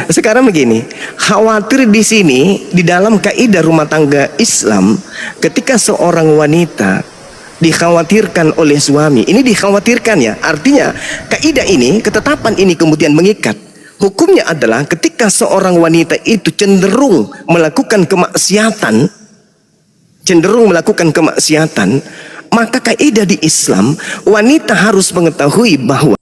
Sekarang begini, khawatir di sini di dalam kaidah rumah tangga Islam, ketika seorang wanita dikhawatirkan oleh suami, ini dikhawatirkan ya, artinya kaidah ini, ketetapan ini kemudian mengikat. Hukumnya adalah ketika seorang wanita itu cenderung melakukan kemaksiatan, maka kaidah di Islam, wanita harus mengetahui bahwa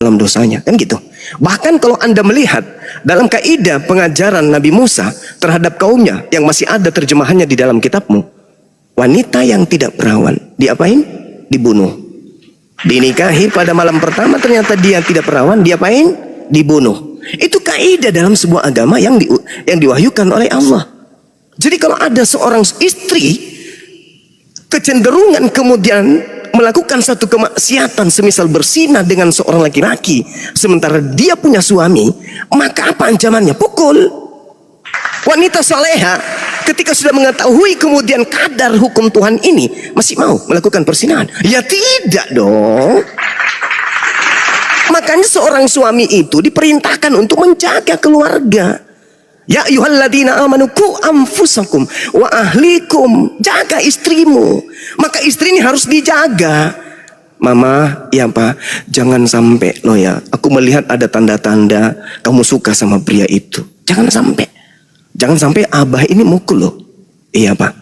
dalam dosanya, kan gitu. Bahkan kalau Anda melihat dalam kaidah pengajaran Nabi Musa terhadap kaumnya yang masih ada terjemahannya di dalam kitabmu, wanita yang tidak perawan diapain? Dibunuh. Dinikahi pada malam pertama ternyata dia tidak perawan, diapain? Dibunuh. Itu kaidah dalam sebuah agama yang diwahyukan oleh Allah. Jadi kalau ada seorang istri kecenderungan kemudian melakukan satu kemaksiatan, semisal berzina dengan seorang laki-laki sementara dia punya suami, maka apa ancamannya? Pukul. Wanita soleha ketika sudah mengetahui kemudian kadar hukum Tuhan ini masih mau melakukan perzinahan? Ya tidak dong. Makanya seorang suami itu diperintahkan untuk menjaga keluarga. Ya ayyuhalladzina amanu qu anfusakum wa ahlikum, jaga istrimu. Maka istri ini harus dijaga. Mama, ya Pak, jangan sampai loh ya, aku melihat ada tanda-tanda kamu suka sama pria itu. Jangan sampai abah ini mukul loh. Iya Pak.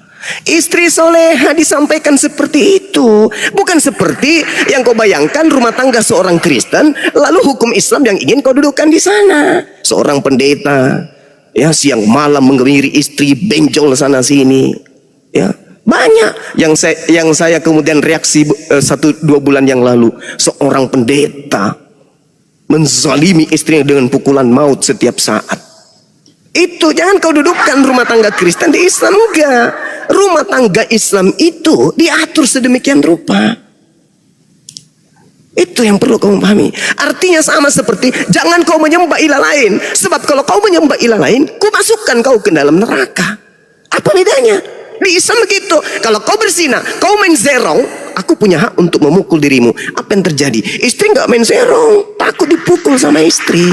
Istri soleha disampaikan seperti itu. Bukan seperti yang kau bayangkan rumah tangga seorang Kristen, lalu hukum Islam yang ingin kau dudukkan di sana. Seorang pendeta, ya, siang malam mengemiri istri, benjol sana sini, ya, banyak yang saya kemudian reaksi 1-2 bulan yang lalu, seorang pendeta menzalimi istrinya dengan pukulan maut setiap saat. Itu jangan kau dudukkan rumah tangga Kristen di Islam. Enggak, rumah tangga Islam itu diatur sedemikian rupa. Itu yang perlu kamu pahami. Artinya sama seperti jangan kau menyembah ilah lain. Sebab kalau kau menyembah ilah lain, ku masukkan kau ke dalam neraka. Apa bedanya? Di Islam begitu. Kalau kau berzina, kau main zerong, aku punya hak untuk memukul dirimu. Apa yang terjadi? Istri nggak main zerong, takut dipukul sama istri.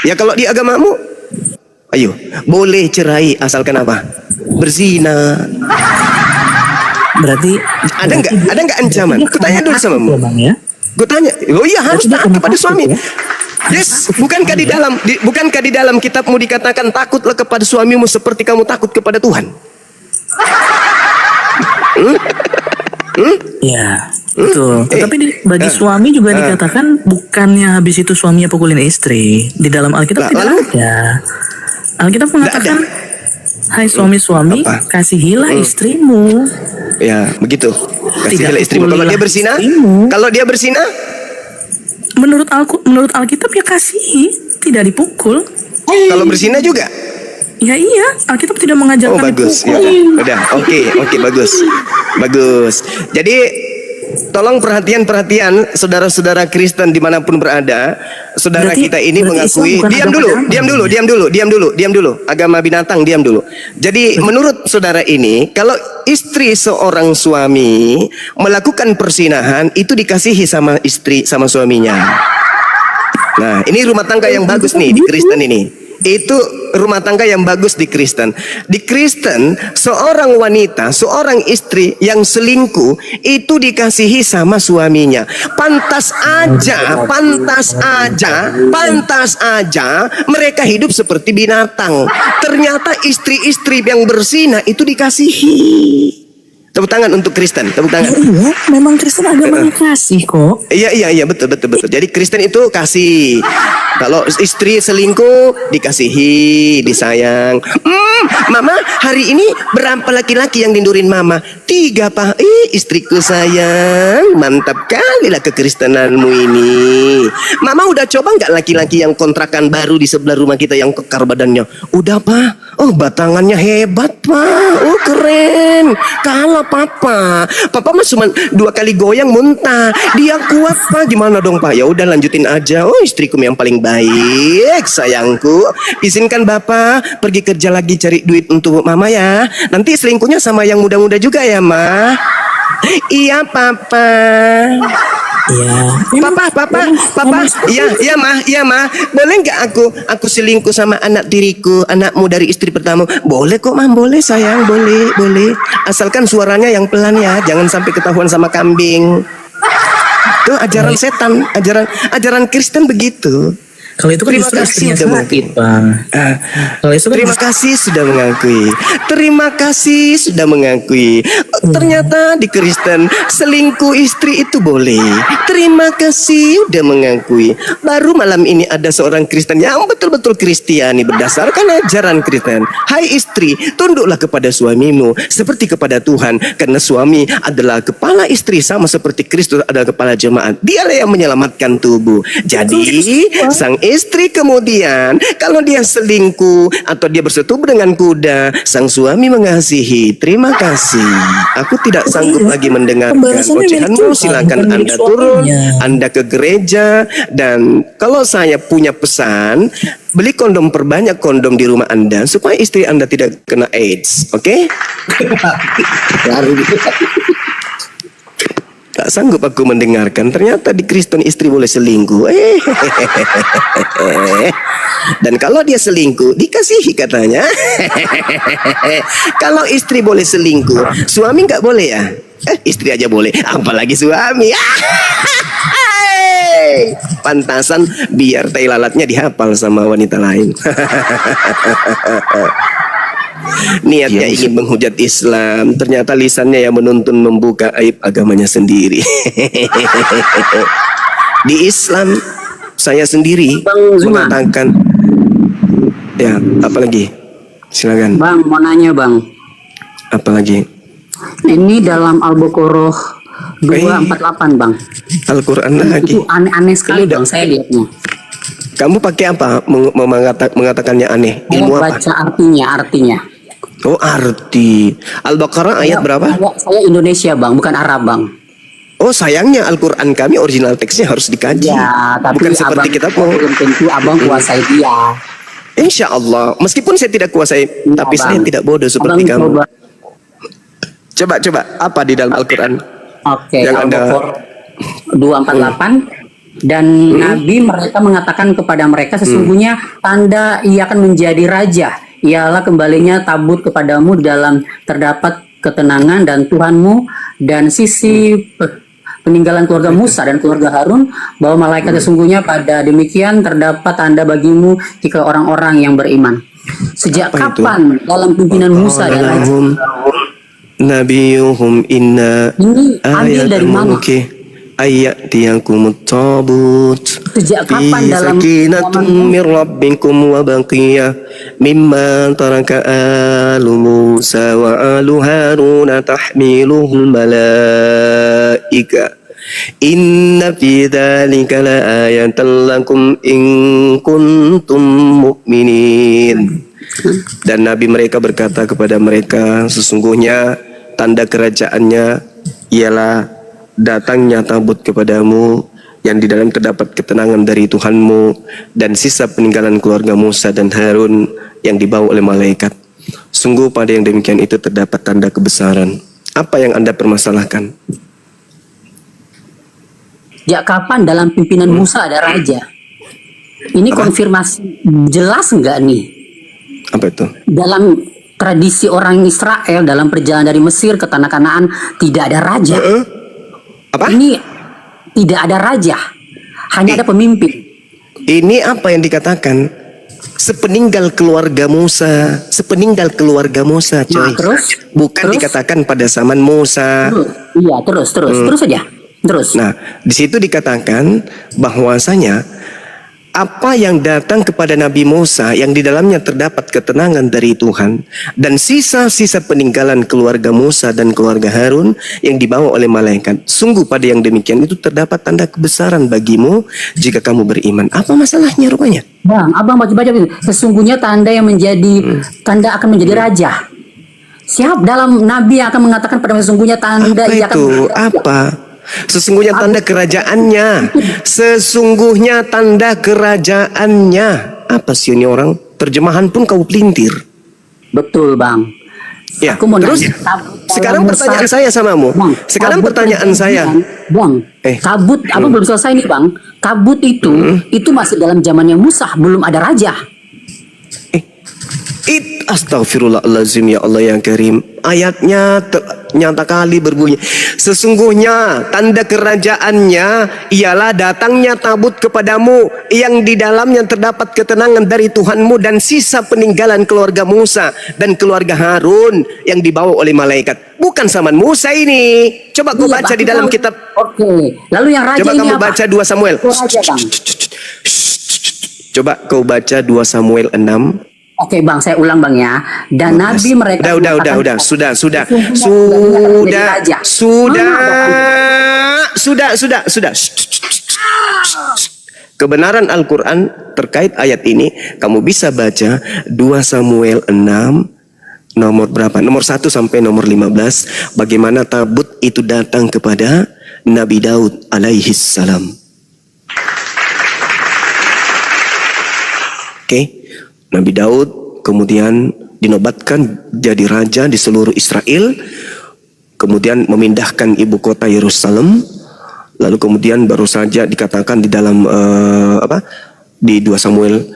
Ya kalau di agamamu, ayo boleh cerai asalkan apa? Berzina. Berarti ada nggak ancaman? Kutanya dulu sama kamu. Ya? Kutanya, oh iya harus taat kepada suami. Ya? Yes, bukankah di dalam kitabmu dikatakan takutlah kepada suamimu seperti kamu takut kepada Tuhan? Ya, betul. Tetapi bagi suami juga dikatakan bukannya habis itu suaminya pukulin istri. Di dalam Alkitab tidak ada. Alkitab mengatakan, hai suami-suami, kasihilah istrimu. Ya, begitu. Kasihilah istrimu. Kalau dia berzina, menurut Alkitab ya kasihi, tidak dipukul. Kalau berzina juga? Ya iya, Alkitab tidak mengajarkan. Oh bagus, ya udah, oke, bagus. Jadi tolong perhatian saudara-saudara Kristen dimanapun berada. Saudara berarti, kita ini mengakui. Diam dulu. Agama binatang, diam dulu. Jadi menurut saudara ini, kalau istri seorang suami melakukan perzinahan, itu dikasihi sama istri sama suaminya. Nah, ini rumah tangga yang bagus nih di Kristen ini. Itu rumah tangga yang bagus di Kristen. Di Kristen, seorang wanita, seorang istri yang selingkuh itu dikasihi sama suaminya. Pantas aja mereka hidup seperti binatang. Ternyata istri-istri yang berzina itu dikasihi. Tepuk tangan untuk Kristen, tepuk tangan. Iya, memang Kristen agamanya kasih kok. Iya, betul. Jadi Kristen itu kasih. Kalau istri selingkuh dikasihi, disayang. Mama hari ini berapa laki-laki yang nindurin mama? 3 Pak. Istriku sayang, mantap kali lah kekristenanmu ini. Mama udah coba nggak laki-laki yang kontrakan baru di sebelah rumah kita yang kekar badannya? Udah Pak. Oh batangannya hebat Pak. Oh keren. Kalau Papa mah cuma 2 kali goyang muntah. Dia kuat Pak. Gimana dong Pak? Ya udah lanjutin aja. Oh istriku yang paling baik sayangku. Izinkan Bapak pergi kerja lagi cari duit untuk Mama ya. Nanti selingkuhnya sama yang muda-muda juga ya Ma. Iya Papa. Iya. Papa, iya mah, boleh nggak aku selingkuh sama anak tiriku, anakmu dari istri pertama? Boleh kok mah, boleh sayang, boleh. Asalkan suaranya yang pelan ya, jangan sampai ketahuan sama kambing. Itu ajaran setan, ajaran Kristen begitu. Kalau itu kan Terima justru kasih istrinya sudah sakit, Bang. Kalau itu kan Terima kasih sudah mengakui. Terima kasih sudah mengakui. Ternyata di Kristen selingkuh istri itu boleh. Terima kasih sudah mengakui. Baru malam ini ada seorang Kristen yang betul-betul Kristiani berdasarkan ajaran Kristen. Hai istri, tunduklah kepada suamimu seperti kepada Tuhan, karena suami adalah kepala istri sama seperti Kristus adalah kepala jemaat. Dialah yang menyelamatkan tubuh. Jadi sang istri kemudian kalau dia selingkuh atau dia bersetubuh dengan kuda, sang suami mengasihi. Terima kasih. Aku tidak sanggup lagi mendengarkan ocehanmu. Silakan Anda turun, Anda ke gereja. Dan kalau saya punya pesan, beli kondom, perbanyak kondom di rumah Anda supaya istri Anda tidak kena AIDS. Oke? Tak sanggup aku mendengarkan. Ternyata di Kristen istri boleh selingkuh. Dan kalau dia selingkuh, dikasihi katanya. Kalau istri boleh selingkuh, suami nggak boleh ya? Istri aja boleh, apalagi suami. Pantasan biar tai lalatnya dihafal sama wanita lain. Niatnya ingin menghujat Islam, ternyata lisannya yang menuntun membuka aib agamanya sendiri. Di Islam saya sendiri mengatakan, ya apalagi, silakan. Bang, mau nanya bang. Apalagi? Ini dalam Al-Baqarah 248 bang. Al-Quran lagi. Itu aneh-aneh sekali bang, saya lihatnya. Kamu pakai apa mengatakannya aneh? Saya Ilmu apa? baca artinya. Oh, arti. Al-Baqarah ayat berapa? Saya Indonesia bang, bukan Arab bang. Oh, sayangnya Al-Quran kami original teksnya harus dikaji. Ya, tapi bukan seperti kita mau. belum tentu abang kuasai dia. Insya Allah, meskipun saya tidak kuasai, tapi Bang. saya tidak bodoh seperti Abang kamu. coba. Coba, apa di dalam Al-Quran? Oke, Yang Anda- Al-Baqarah 248 dan Nabi mereka mengatakan kepada mereka sesungguhnya tanda ia akan menjadi raja ialah kembalinya tabut kepadamu dalam terdapat ketenangan dan Tuhanmu dan sisi peninggalan keluarga Musa dan keluarga Harun bahwa malaikat sesungguhnya pada demikian terdapat tanda bagimu jika orang-orang yang beriman. Sejak Apa itu? kapan dalam pimpinan Musa dan raja? Lahum nabiyuhum inna Ini ambil dari mana? ayatiyakumut tabut Sejak kapan dalam sakinatun min rabbikum wa baqiyah mimma taraka alu Musa wa alu Harun tahmiluhul malaika inna fi dzalika laayatan lakum in kuntum mu'minin. Dan Nabi mereka berkata kepada mereka, sesungguhnya tanda kerajaannya ialah datangnya tabut kepadamu yang di dalam terdapat ketenangan dari Tuhanmu dan sisa peninggalan keluarga Musa dan Harun yang dibawa oleh malaikat. Sungguh pada yang demikian itu terdapat tanda kebesaran. Apa yang Anda permasalahkan? Sejak kapan dalam pimpinan Musa ada raja? Ini konfirmasi jelas enggak nih? Apa itu? Dalam tradisi orang Israel dalam perjalanan dari Mesir ke tanah Kanaan tidak ada raja. Apa? Ini tidak ada raja, hanya ada pemimpin. Ini apa yang dikatakan? Sepeninggal keluarga Musa, coy. Nah, terus? Bukan Terus? dikatakan pada zaman Musa. Iya, terus saja. Terus. Nah, di situ dikatakan bahwasanya apa yang datang kepada Nabi Musa yang di dalamnya terdapat ketenangan dari Tuhan dan sisa-sisa peninggalan keluarga Musa dan keluarga Harun yang dibawa oleh malaikat. Sungguh pada yang demikian itu terdapat tanda kebesaran bagimu jika kamu beriman. Apa masalahnya rupanya? Bang, abang baca-baca itu. Sesungguhnya tanda yang menjadi tanda akan menjadi raja. Siap dalam Nabi yang akan mengatakan pada sesungguhnya tanda Apa ia akan itu? menjadi raja. Apa? Sesungguhnya tanda kerajaannya. Sesungguhnya tanda kerajaannya. Apa sih ini orang? Terjemahan pun kau pelintir. Betul bang. Ya, Aku mau terus nanya, tabut sekarang dalam pertanyaan Musa- saya samamu. Bang, Sekarang tabut pertanyaan saya. perjanjian, Bang, Eh. tabut apa belum selesai nih, Bang? Tabut itu masih dalam zamannya Musa, belum ada raja. Astagfirullahalazim, ya Allah yang karim. Ayatnya nyata kali berbunyi, sesungguhnya tanda kerajaannya ialah datangnya tabut kepadamu yang di dalamnya terdapat ketenangan dari Tuhanmu dan sisa peninggalan keluarga Musa dan keluarga Harun yang dibawa oleh malaikat. Bukan zaman Musa ini. Coba kau Iya, baca Bang, di dalam itu- kitab. Oke. Lalu yang raja Coba ini kamu apa? baca 2 Samuel. Itu raja, Bang. Coba kau baca 2 Samuel 6. Oke, Bang, saya ulang, Bang, ya. Dan nabi mereka Udah, mengatakan, sudah. Sudah. Kebenaran Al-Quran terkait ayat ini kamu bisa baca 2 Samuel 6 nomor berapa? Nomor 1 sampai nomor 15. Bagaimana tabut itu datang kepada Nabi Daud alaihi salam. Oke. Nabi Daud kemudian dinobatkan jadi raja di seluruh Israel, kemudian memindahkan ibu kota Yerusalem, lalu kemudian baru saja dikatakan di dalam di 2 Samuel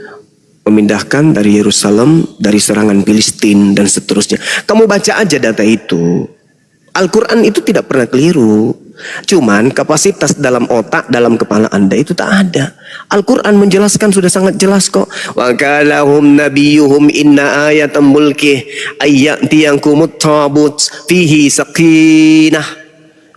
memindahkan dari Yerusalem dari serangan Filistin dan seterusnya. Kamu baca aja data itu. Al-Quran itu tidak pernah keliru. Cuman kapasitas dalam otak, dalam kepala Anda itu tak ada. Al-Quran menjelaskan sudah sangat jelas kok. Wa kalahum nabiyuhum inna ayatam mulkih ayyatiyankumut tabut fihi sakinah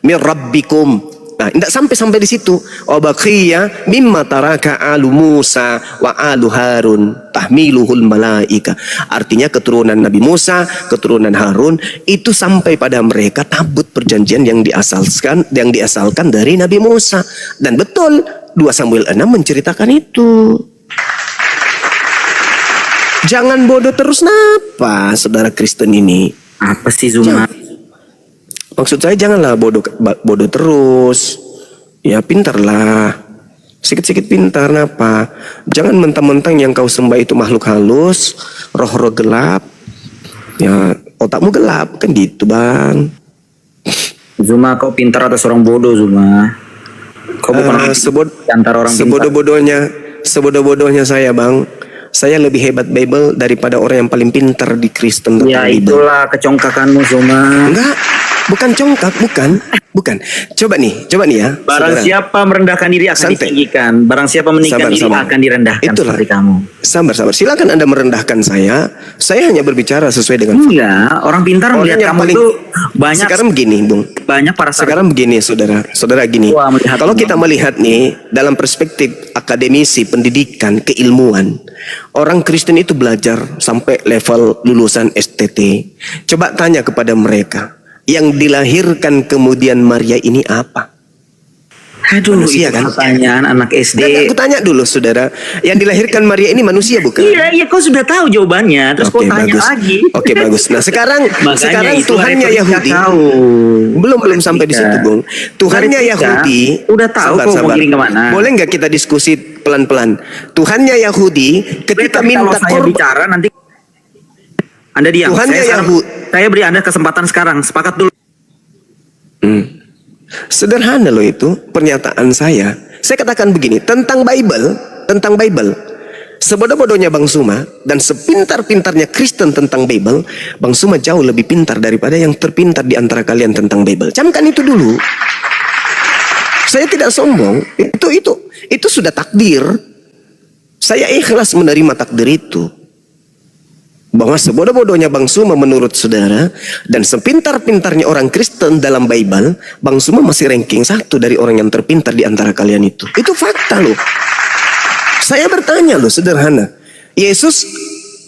min rabbikum. Nah, tidak sampai di situ. Wa baqiya mimma taraka alu Musa wa alu Harun tahmiluhul malaika. Artinya keturunan Nabi Musa, keturunan Harun itu sampai pada mereka tabut perjanjian yang diasalkan dari Nabi Musa. Dan betul 2 Samuel 6 menceritakan itu. Jangan bodoh terus napa, saudara Kristen ini. Apa sih Zuma? Maksud saya janganlah bodoh terus. Ya pintarlah. Sikit-sikit pintar napa. Jangan mentang-mentang yang kau sembah itu makhluk halus, roh-roh gelap. Ya otakmu gelap kan gitu, Bang. Zuma, kau pintar atau seorang bodoh, Zuma? Kau bukan antara orang sebodoh-bodohnya saya, Bang. Saya lebih hebat Bible daripada orang yang paling pintar di Kristen tentang Ya Bible. itulah kecongkakanmu, Zuma. Enggak. Bukan congkak, bukan. Coba nih ya. Barang saudara. siapa merendahkan diri akan Santai. ditinggikan. Barang siapa meninggikan diri Sabar. akan direndahkan. Itulah. Seperti kamu. Sabar. Silakan Anda merendahkan saya. Saya hanya berbicara sesuai dengan Enggak, orang pintar Orang melihat yang kamu paling- itu banyak. Sekarang begini, Bung. Banyak para Sekarang begini, saudara gini. Wah, melihat Kalau ini. kita melihat nih dalam perspektif akademisi, pendidikan, keilmuan, orang Kristen itu belajar sampai level lulusan STT. Coba tanya kepada mereka, yang dilahirkan kemudian Maria ini apa? Aduh, manusia, itu kan? pertanyaan anak SD. Dan aku tanya dulu, saudara, yang dilahirkan Maria ini manusia bukan? Iya, kau sudah tahu jawabannya. Terus kau tanya lagi. Oke, bagus. Nah, sekarang itu Tuhannya retorika Yahudi. kau. Belum sampai di situ, Bung. Tuhannya Retorika. Yahudi. Udah tahu kau mau giring kemana. Boleh nggak kita diskusi pelan-pelan? Tuhannya Yahudi ketika Tapi minta kalau saya korban. bicara nanti Anda diam. Tuhannya Saya beri Anda kesempatan sekarang. Sepakat dulu. Sederhana loh itu pernyataan saya. Saya katakan begini tentang Bible. Sebodoh-bodohnya Bang Suma dan sepintar-pintarnya Kristen tentang Bible, Bang Suma jauh lebih pintar daripada yang terpintar di antara kalian tentang Bible. Camkan itu dulu. Saya tidak sombong. Itu sudah takdir. Saya ikhlas menerima takdir itu. Bahwa sebodoh-bodohnya Bang Suma menurut saudara dan sepintar-pintarnya orang Kristen dalam Bible, Bang Suma masih ranking 1 dari orang yang terpintar di antara kalian itu. Itu fakta loh. Saya bertanya loh, sederhana. Yesus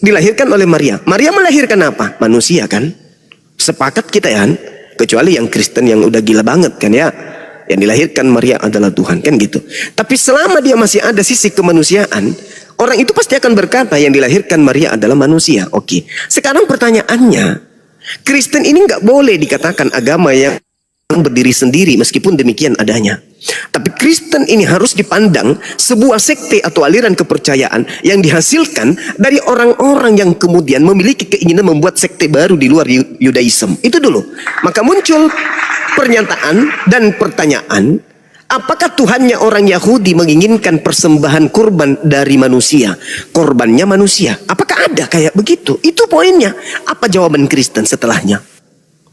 dilahirkan oleh Maria. Maria melahirkan apa? Manusia kan? Sepakat kita ya? Kecuali yang Kristen yang udah gila banget kan ya? Yang dilahirkan Maria adalah Tuhan kan gitu. Tapi selama dia masih ada sisi kemanusiaan, orang itu pasti akan berkata yang dilahirkan Maria adalah manusia. Oke. Sekarang pertanyaannya, Kristen ini nggak boleh dikatakan agama yang berdiri sendiri meskipun demikian adanya. Tapi Kristen ini harus dipandang sebuah sekte atau aliran kepercayaan yang dihasilkan dari orang-orang yang kemudian memiliki keinginan membuat sekte baru di luar Yudaism. Itu dulu. Maka muncul pernyataan dan pertanyaan, apakah Tuhannya orang Yahudi menginginkan persembahan kurban dari manusia? Korbannya manusia. Apakah ada kayak begitu? Itu poinnya. Apa jawaban Kristen setelahnya?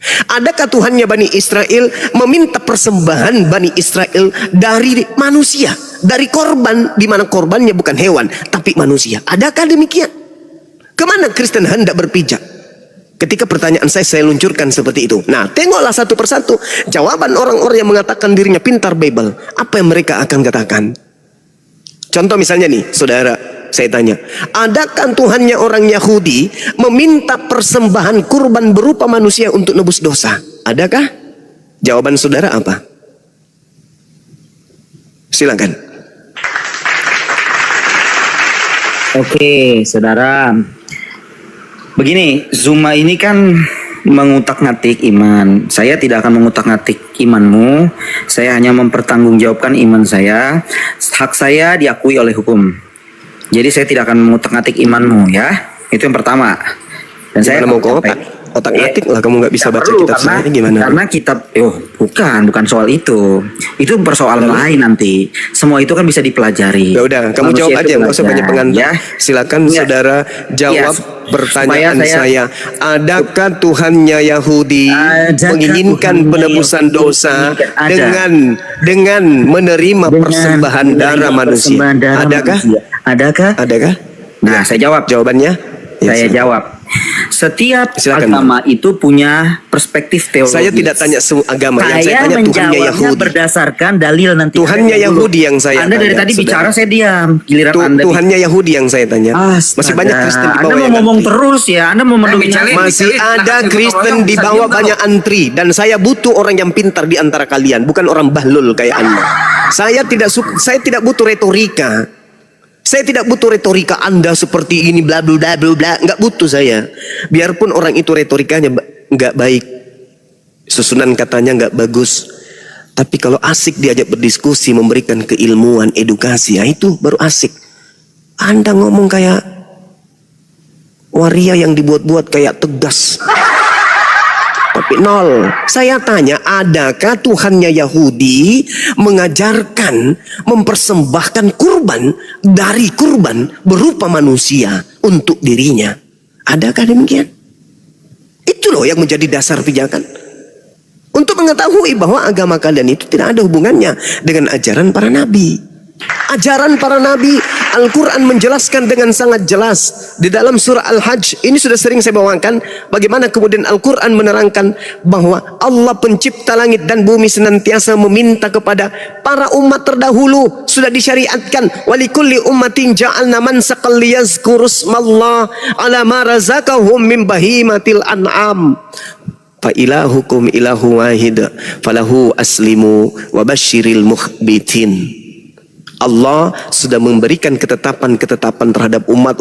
Adakah Tuhannya Bani Israel meminta persembahan Bani Israel dari manusia, dari korban, di mana korbannya bukan hewan tapi manusia? Adakah demikian? Kemana Kristen hendak berpijak? Ketika pertanyaan saya luncurkan seperti itu. Nah, tengoklah satu persatu jawaban orang-orang yang mengatakan dirinya pintar Bible. Apa yang mereka akan katakan? Contoh misalnya nih, saudara, saya tanya, adakah Tuhannya orang Yahudi meminta persembahan kurban berupa manusia untuk nebus dosa? Adakah? Jawaban saudara apa? Silakan. Oke, saudara. Begini, Zuma ini kan mengutak-ngatik iman. Saya tidak akan mengutak-ngatik imanmu. Saya hanya mempertanggungjawabkan iman saya. Hak saya diakui oleh hukum. Jadi saya tidak akan mengutak-ngatik imanmu ya. Itu yang pertama. Dan saya mau ke otak-atik lah, kamu nggak bisa baca kitab saya gimana? Karena kitab, bukan soal itu. Itu persoalan lain nanti. Semua itu kan bisa dipelajari. Ya udah, kamu Manusia jawab aja, nggak usah banyak pengantar. Ya. Silakan saudara jawab pertanyaan saya. Adakah Tuhannya Yahudi menginginkan penebusan dosa dengan menerima persembahan darah manusia? Adakah? Nah, saya jawab. Jawabannya? Saya jawab. Setiap agama itu punya perspektif teologis. Saya tidak tanya agama, yang saya tanya Tuhannya Yahudi. Berdasarkan dalil nanti. Tuhannya Yahudi yang saya Anda tanya. dari tadi bicara saya diam. Giliran Anda Tuhannya Yahudi yang saya tanya. Masih banyak Kristen di bawah. Anda mau ngomong terus ya. Anda mau mendominasi. Masih ada Kristen di bawah banyak antri, dan saya butuh orang yang pintar di antara kalian, bukan orang bahlul kayak Anda. Saya tidak butuh retorika. Saya tidak butuh retorika Anda seperti ini bla bla bla bla, nggak butuh saya. Biarpun orang itu retorikanya nggak baik, susunan katanya nggak bagus, tapi kalau asik diajak berdiskusi, memberikan keilmuan, edukasi, ya itu baru asik. Anda ngomong kayak waria yang dibuat-buat, kayak tegas. Tapi nol. Saya tanya, adakah Tuhannya Yahudi mengajarkan mempersembahkan kurban dari kurban berupa manusia untuk dirinya? Adakah demikian? Itu loh yang menjadi dasar pijakan. Untuk mengetahui bahwa agama kalian itu tidak ada hubungannya dengan ajaran para nabi. Ajaran para nabi, Al-Quran menjelaskan dengan sangat jelas di dalam surah Al-Hajj. Ini sudah sering saya bawakan bagaimana kemudian Al-Quran menerangkan bahwa Allah pencipta langit dan bumi senantiasa meminta kepada para umat terdahulu. Sudah disyariatkan, walikulli ummatin ja'alna mansaqan liyazkuru ismallah ala ma razaqahum min bahimatil an'am. Fa ilahukum ilahu wahid falahu aslimu wa basyiril mukhbitin. Allah sudah memberikan ketetapan-ketetapan terhadap umat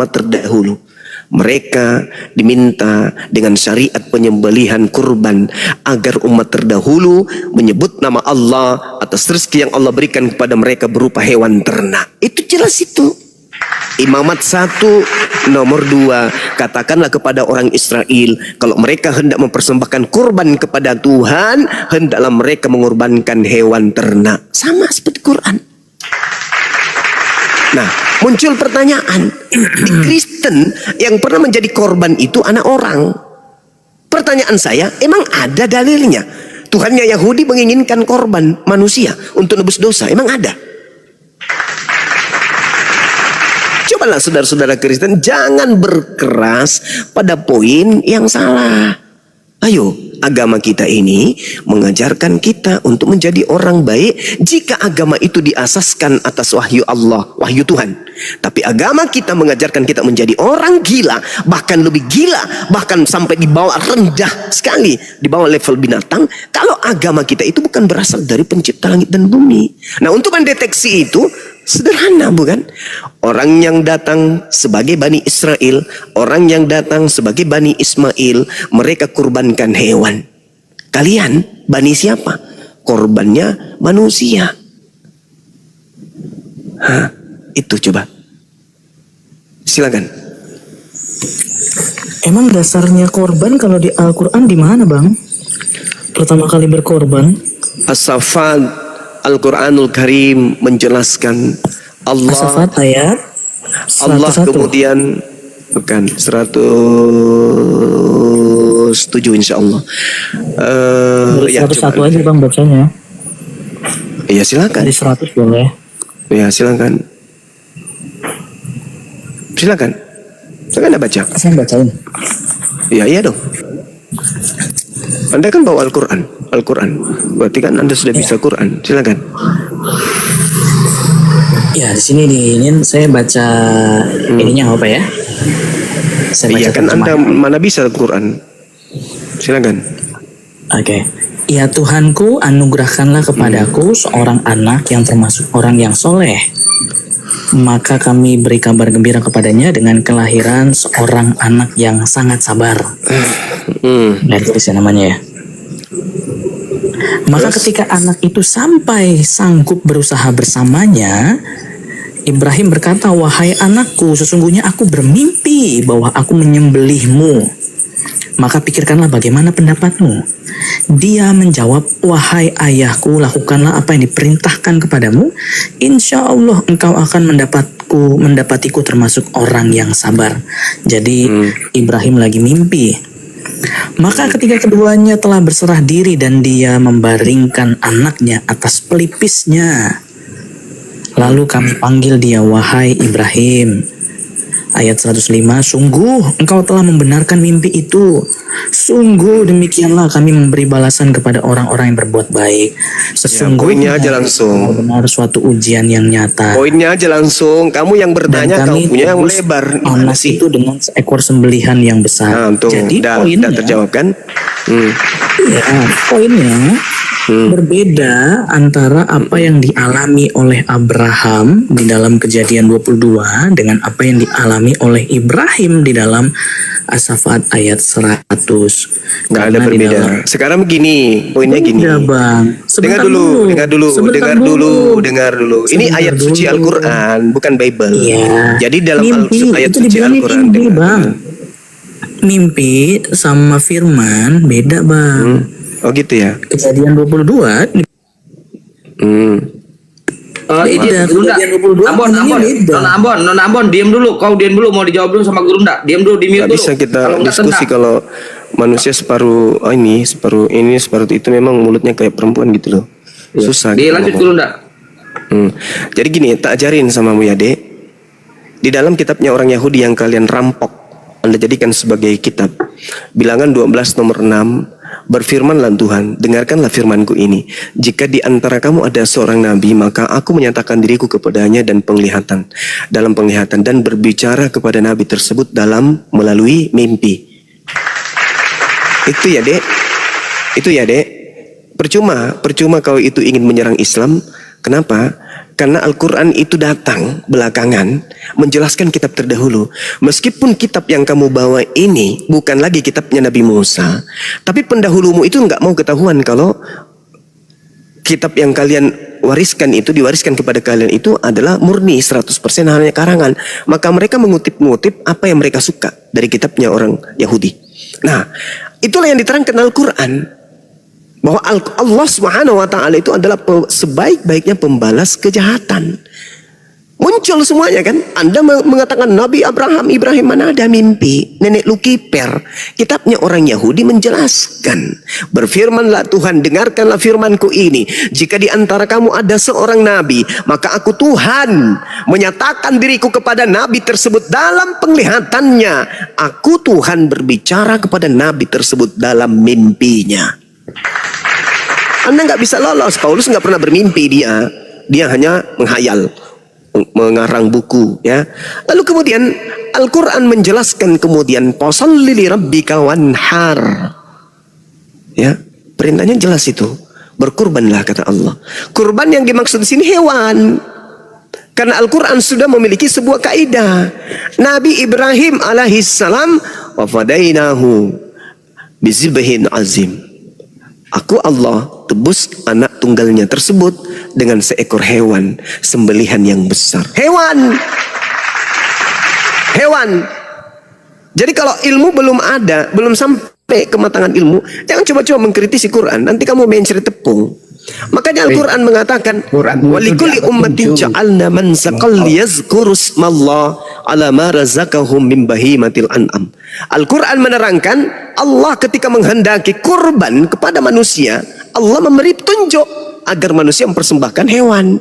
terdahulu. Mereka diminta dengan syariat penyembelihan kurban agar umat terdahulu menyebut nama Allah atas rezeki yang Allah berikan kepada mereka berupa hewan ternak. Itu jelas itu. Imamat 1, nomor 2, katakanlah kepada orang Israel, kalau mereka hendak mempersembahkan kurban kepada Tuhan, hendaklah mereka mengorbankan hewan ternak. Sama seperti Quran. Nah, muncul pertanyaan, di Kristen yang pernah menjadi korban itu anak orang. Pertanyaan saya, emang ada dalilnya? Tuhannya Yahudi menginginkan korban manusia untuk nebus dosa, emang ada? Cobalah saudara-saudara Kristen, jangan berkeras pada poin yang salah. Ayo, agama kita ini mengajarkan kita untuk menjadi orang baik jika agama itu diasaskan atas wahyu Allah, wahyu Tuhan. Tapi agama kita mengajarkan kita menjadi orang gila, bahkan lebih gila, bahkan sampai di bawah, rendah sekali, di bawah level binatang, kalau agama kita itu bukan berasal dari pencipta langit dan bumi. Nah, untuk mendeteksi itu sederhana, bukan? Orang yang datang sebagai Bani Israel, orang yang datang sebagai Bani Ismail, mereka kurbankan hewan. Kalian Bani siapa? Korbannya manusia. Hah, itu coba. Silakan. Emang dasarnya korban kalau di Al-Quran di mana, Bang? Pertama kali berkorban? As-Saffat Al-Quranul Karim menjelaskan As-Saffat ayat Allah 101. kemudian bukan 107 insyaallah. Ya, 101 aja Bang bacanya. ya silakan. Dari 100 boleh. Ya silakan. Silakan. Silakan Anda baca. Saya bacain. Ya iya dong. Anda kan bawa Al-Quran. Berarti kan Anda sudah bisa Quran. Silakan. Ya di sini saya baca ininya apa ya? Saya baca Iya kan Anda terjemahan. mana bisa Quran. Silakan. Oke. Ya Tuhanku, anugerahkanlah kepadaku seorang anak yang termasuk orang yang soleh. Maka kami beri kabar gembira kepadanya dengan kelahiran seorang anak yang sangat sabar. Dari tulis namanya ya. Maka ketika anak itu sampai sanggup berusaha bersamanya, Ibrahim berkata, "Wahai anakku, sesungguhnya aku bermimpi bahwa aku menyembelihmu. Maka pikirkanlah bagaimana pendapatmu." Dia menjawab, "Wahai ayahku, lakukanlah apa yang diperintahkan kepadamu. Insya Allah engkau akan mendapatiku termasuk orang yang sabar." Jadi Ibrahim lagi mimpi. Maka ketika keduanya telah berserah diri dan dia membaringkan anaknya atas pelipisnya, lalu kami panggil dia, "Wahai Ibrahim." Ayat 105, "Sungguh engkau telah membenarkan mimpi itu. Sungguh demikianlah kami memberi balasan kepada orang-orang yang berbuat baik. poinnya Sesungguhnya aja langsung. benar suatu ujian yang nyata." Poinnya aja langsung. Kamu yang bertanya, kamu punya yang tebus lebar. Gimana anak sih? itu dengan seekor sembelihan yang besar. Nah, tuh, Jadi udah poinnya, terjawab kan? ya, poinnya berbeda antara apa yang dialami oleh Abraham di dalam Kejadian 22 dengan apa yang dialami oleh Ibrahim di dalam As-Saffat ayat 100. Nggak ada Karena di berbeda. dalam- Sekarang begini, poinnya gini. Beda, Bang. Dengar dulu. Dengar dulu. Ini Sebentar ayat suci dulu. Al-Quran, bukan Bible. Iya. Jadi dalam Mimpi, ayat itu suci dibilangin Al-Quran. mimpi, dengar. Bang. Mimpi sama firman beda, Bang. Oh gitu ya. Kejadian 22 beda. Gurunda, Kejadian 22 Ambon, beda. Nona Ambon, diam dulu. Kau diam dulu, mau dijawab dulu sama Gurunda. Diam dulu, di mute Gak dulu. bisa kita Kalau nggak diskusi tendang. kalau manusia separuh separuh itu memang mulutnya kayak perempuan gitu loh. Susah. gitu Dilanjut ngomong. Gurunda. Jadi gini, tak ajarin sama ya Dek. Di dalam kitabnya orang Yahudi yang kalian rampok, Anda jadikan sebagai kitab. Bilangan 12 nomor 6, berfirmanlah Tuhan, dengarkanlah firmanku ini. Jika di antara kamu ada seorang nabi, maka aku menyatakan diriku kepadanya dalam penglihatan dan berbicara kepada nabi tersebut melalui mimpi. Itu ya Dek. Percuma kalau itu ingin menyerang Islam. Kenapa? Karena Al-Quran itu datang belakangan menjelaskan kitab terdahulu. Meskipun kitab yang kamu bawa ini bukan lagi kitabnya Nabi Musa, tapi pendahulumu itu nggak mau ketahuan kalau kitab yang kalian wariskan itu diwariskan kepada kalian itu adalah murni 100% hanya karangan. Maka mereka mengutip apa yang mereka suka dari kitabnya orang Yahudi. Nah, itulah yang diterangkan Al-Quran. Bahwa Allah Subhanahu wa taala itu adalah sebaik-baiknya pembalas kejahatan. Muncul semuanya kan. Anda mengatakan Nabi Ibrahim mana ada mimpi. Nenek lu kiper. Kitabnya orang Yahudi menjelaskan. Berfirmanlah Tuhan, dengarkanlah firmanku ini. Jika di antara kamu ada seorang nabi, maka aku Tuhan menyatakan diriku kepada nabi tersebut dalam penglihatannya. Aku Tuhan berbicara kepada nabi tersebut dalam mimpinya. Anda nggak bisa lolos. Paulus nggak pernah bermimpi dia hanya menghayal, mengarang buku ya. Lalu kemudian Al-Quran menjelaskan kemudian fasholli li rabbika wanhar ya, perintahnya jelas itu, berkurbanlah kata Allah. Kurban yang dimaksud di sini hewan, karena Al-Quran sudah memiliki sebuah kaidah. Nabi Ibrahim alaihissalam wa fadainahu bizibhin azim. Aku Allah tebus anak tunggalnya tersebut dengan seekor hewan sembelihan yang besar. Hewan. Jadi kalau ilmu belum ada, belum sampai kematangan ilmu, jangan coba-coba mengkritisi Quran. Nanti kamu mencari tepung. Makanya Al-Quran mengatakan, walikulli ummatin ja'alna mansaqal yazkuru ismallah ala ma razaqahum min bahimatil an'am. Al-Quran menerangkan, Allah ketika menghendaki kurban kepada manusia, Allah memberi petunjuk agar manusia mempersembahkan hewan.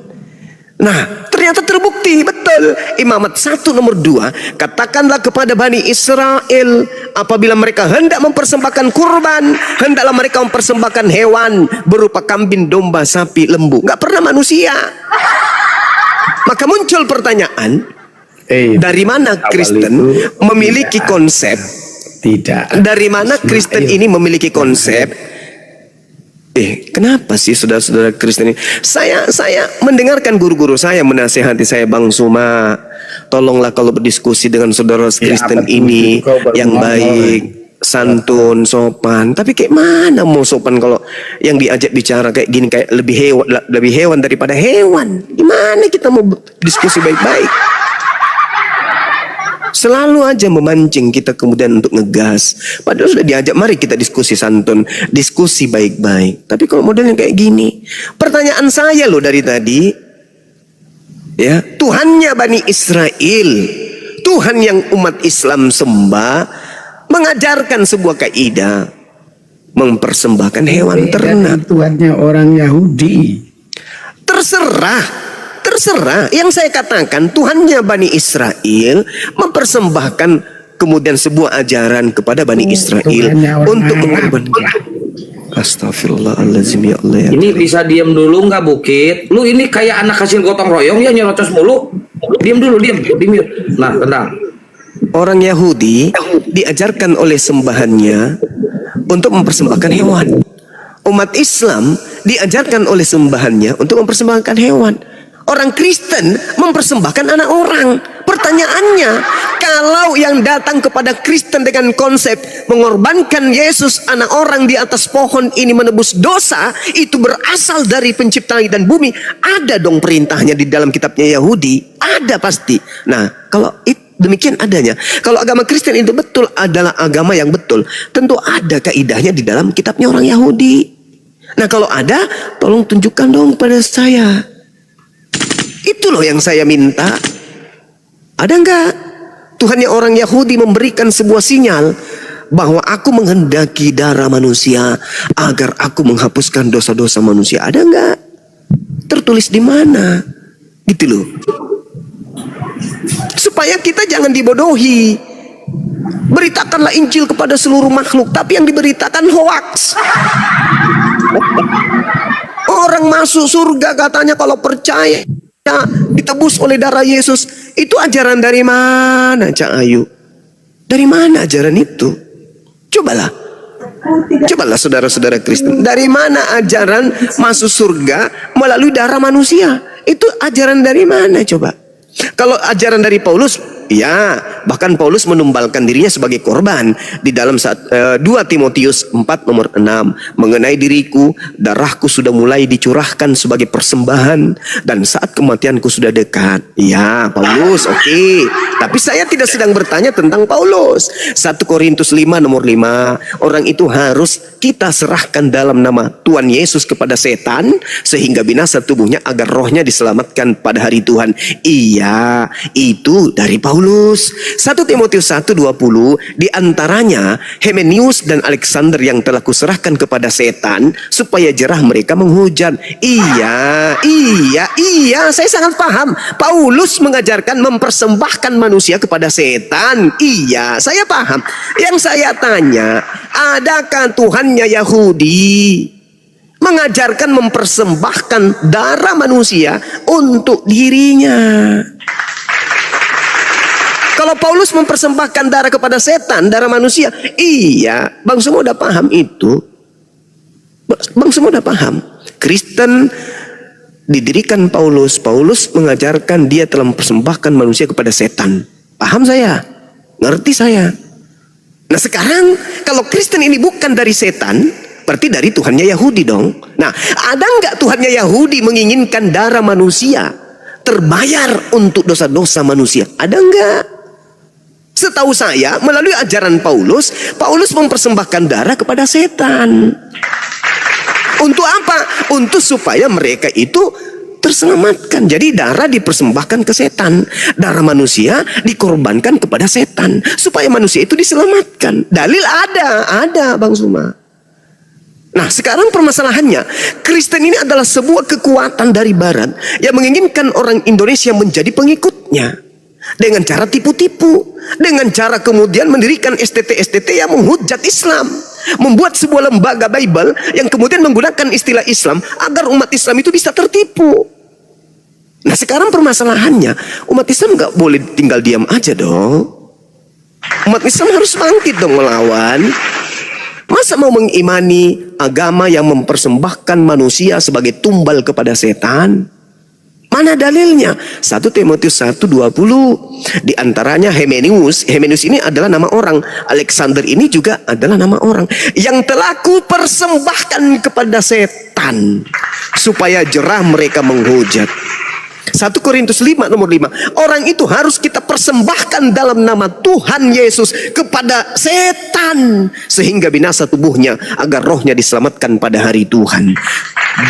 Nah, ternyata terbukti betul. Imamat 1 nomor 2, katakanlah kepada Bani Israel, apabila mereka hendak mempersembahkan kurban, hendaklah mereka mempersembahkan hewan berupa kambing, domba, sapi, lembu. Nggak pernah manusia. Maka muncul pertanyaan, dari mana Kristen memiliki konsep? Tidak. Dari mana Kristen ini memiliki konsep? Kenapa sih saudara-saudara Kristen ini? Saya mendengarkan guru-guru saya menasihati saya, Bang Suma, tolonglah kalau berdiskusi dengan saudara Kristen ini yang baik, santun, sopan. Tapi kayak mana mau sopan kalau yang diajak bicara kayak gini, kayak lebih hewan daripada hewan? Gimana kita mau diskusi baik-baik? Selalu aja memancing kita kemudian untuk ngegas. Padahal sudah diajak, mari kita diskusi santun, diskusi baik-baik. Tapi kalau modelnya kayak gini, pertanyaan saya loh dari tadi, ya, Tuhannya Bani Israel, Tuhan yang umat Islam sembah, mengajarkan sebuah kaidah, mempersembahkan hewan ternak. Tuhannya orang Yahudi. Terserah. Yang saya katakan, Tuhannya Bani Israel mempersembahkan kemudian sebuah ajaran kepada Bani Israel untuk mengorbankan. Astagfirullahaladzim, ya Allah. Ini bisa diam dulu nggak Bukit? Lu ini kayak anak hasil gotong royong ya, nyerocos mulu. Diam dulu, diam. Nah, tenang. Orang Yahudi diajarkan oleh sembahannya untuk mempersembahkan hewan. Umat Islam diajarkan oleh sembahannya untuk mempersembahkan hewan. Orang Kristen mempersembahkan anak orang. Pertanyaannya, kalau yang datang kepada Kristen dengan konsep mengorbankan Yesus anak orang di atas pohon ini menebus dosa, itu berasal dari pencipta langit dan bumi, ada dong perintahnya di dalam kitabnya Yahudi. Ada pasti. Nah, kalau demikian adanya, kalau agama Kristen itu betul adalah agama yang betul, tentu ada kaidahnya di dalam kitabnya orang Yahudi. Nah, kalau ada, tolong tunjukkan dong pada saya. Itu loh yang saya minta. Ada enggak? Tuhannya orang Yahudi memberikan sebuah sinyal bahwa aku menghendaki darah manusia agar aku menghapuskan dosa-dosa manusia. Ada enggak? Tertulis di mana? Gitu loh. Supaya kita jangan dibodohi. Beritakanlah Injil kepada seluruh makhluk, tapi yang diberitakan hoaks. Orang masuk surga katanya kalau percaya ditebus oleh darah Yesus. Itu ajaran dari mana, Cak Ayu? Dari mana ajaran itu? Cobalah saudara-saudara Kristen, dari mana ajaran masuk surga melalui darah manusia? Itu ajaran dari mana coba? Kalau ajaran dari Paulus, ya, bahkan Paulus menumbalkan dirinya sebagai korban di dalam 2 Timotius 4 nomor 6, mengenai diriku, darahku sudah mulai dicurahkan sebagai persembahan dan saat kematianku sudah dekat. Ya, Paulus, oke. Tapi saya tidak sedang bertanya tentang Paulus. 1 Korintus 5 nomor 5, orang itu harus kita serahkan dalam nama Tuhan Yesus kepada setan sehingga binasa tubuhnya agar rohnya diselamatkan pada hari Tuhan. Iya, itu dari Paulus. 1 Timotius 1:20, di antaranya Himenius dan Alexander yang telah kuserahkan kepada setan supaya jerah mereka menghujat. Iya, saya sangat paham. Paulus mengajarkan mempersembahkan manusia kepada setan. Iya, saya paham. Yang saya tanya, adakah Tuhannya Yahudi mengajarkan mempersembahkan darah manusia untuk dirinya? Kalau Paulus mempersembahkan darah kepada setan, darah manusia, iya, Bang semua udah paham itu. Bang semua udah paham. Kristen didirikan Paulus mengajarkan dia telah mempersembahkan manusia kepada setan. Paham saya? Ngerti saya? Nah sekarang, kalau Kristen ini bukan dari setan, Berarti dari Tuhannya Yahudi dong. Nah, ada nggak Tuhannya Yahudi menginginkan darah manusia terbayar untuk dosa-dosa manusia? Ada nggak? Setahu saya, melalui ajaran Paulus mempersembahkan darah kepada setan. Untuk apa? Untuk supaya mereka itu terselamatkan. Jadi darah dipersembahkan ke setan, darah manusia dikorbankan kepada setan supaya manusia itu diselamatkan. Dalil ada Bang Suma. Nah, sekarang permasalahannya, Kristen ini adalah sebuah kekuatan dari barat yang menginginkan orang Indonesia menjadi pengikutnya dengan cara tipu-tipu, dengan cara kemudian mendirikan STT yang menghujat Islam, membuat sebuah lembaga Bible yang kemudian menggunakan istilah Islam agar umat Islam itu bisa tertipu. Nah, sekarang permasalahannya, umat Islam nggak boleh tinggal diam aja dong. Umat Islam harus bangkit dong melawan. Masa mau mengimani agama yang mempersembahkan manusia sebagai tumbal kepada setan? Mana dalilnya? 1 Timotius 1:20. Di antaranya Hymenaeus. Hymenaeus ini adalah nama orang. Alexander ini juga adalah nama orang yang telah kupersembahkan kepada setan supaya jerah mereka menghujat. 1 Korintus 5:5. Orang itu harus kita persembahkan dalam nama Tuhan Yesus kepada setan sehingga binasa tubuhnya agar rohnya diselamatkan pada hari Tuhan.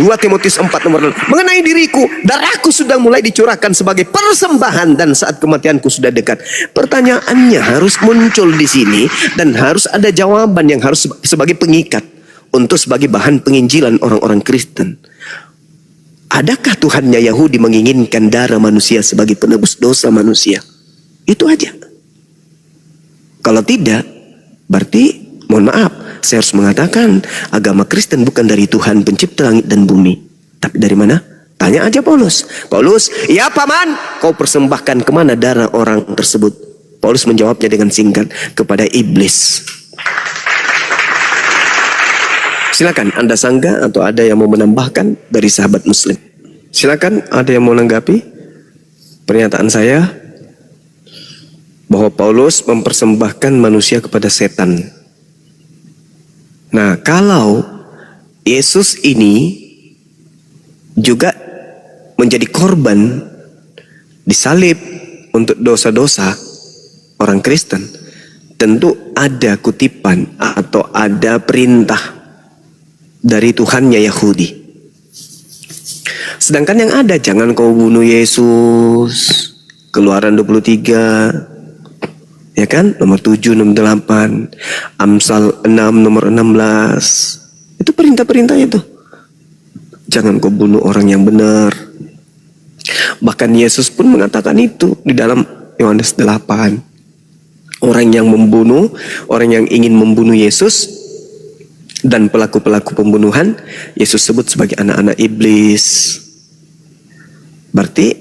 2 Timotius 4:6. Mengenai diriku, darahku sudah mulai dicurahkan sebagai persembahan dan saat kematianku sudah dekat. Pertanyaannya harus muncul di sini dan harus ada jawaban yang harus sebagai pengikat untuk sebagai bahan penginjilan orang-orang Kristen. Adakah Tuhannya Yahudi menginginkan darah manusia sebagai penebus dosa manusia? Itu aja. Kalau tidak, berarti mohon maaf, saya harus mengatakan agama Kristen bukan dari Tuhan pencipta langit dan bumi. Tapi dari mana? Tanya aja Paulus. Paulus, ya paman, kau persembahkan kemana darah orang tersebut? Paulus menjawabnya dengan singkat, kepada iblis. Silakan Anda sanggah atau ada yang mau menambahkan dari sahabat Muslim. Silakan, ada yang mau menanggapi pernyataan saya bahwa Paulus mempersembahkan manusia kepada setan. Nah, kalau Yesus ini juga menjadi korban disalib untuk dosa-dosa orang Kristen, tentu ada kutipan atau ada perintah dari Tuhannya Yahudi. Sedangkan yang ada, jangan kau bunuh Yesus, Keluaran 23, ya kan, nomor 7, nomor 8, Amsal 6, nomor 16. Itu perintah-perintah itu. Jangan kau bunuh orang yang benar. Bahkan Yesus pun mengatakan itu di dalam Yohanes 8. Orang yang membunuh, orang yang ingin membunuh Yesus dan pelaku-pelaku pembunuhan, Yesus sebut sebagai anak-anak iblis. Berarti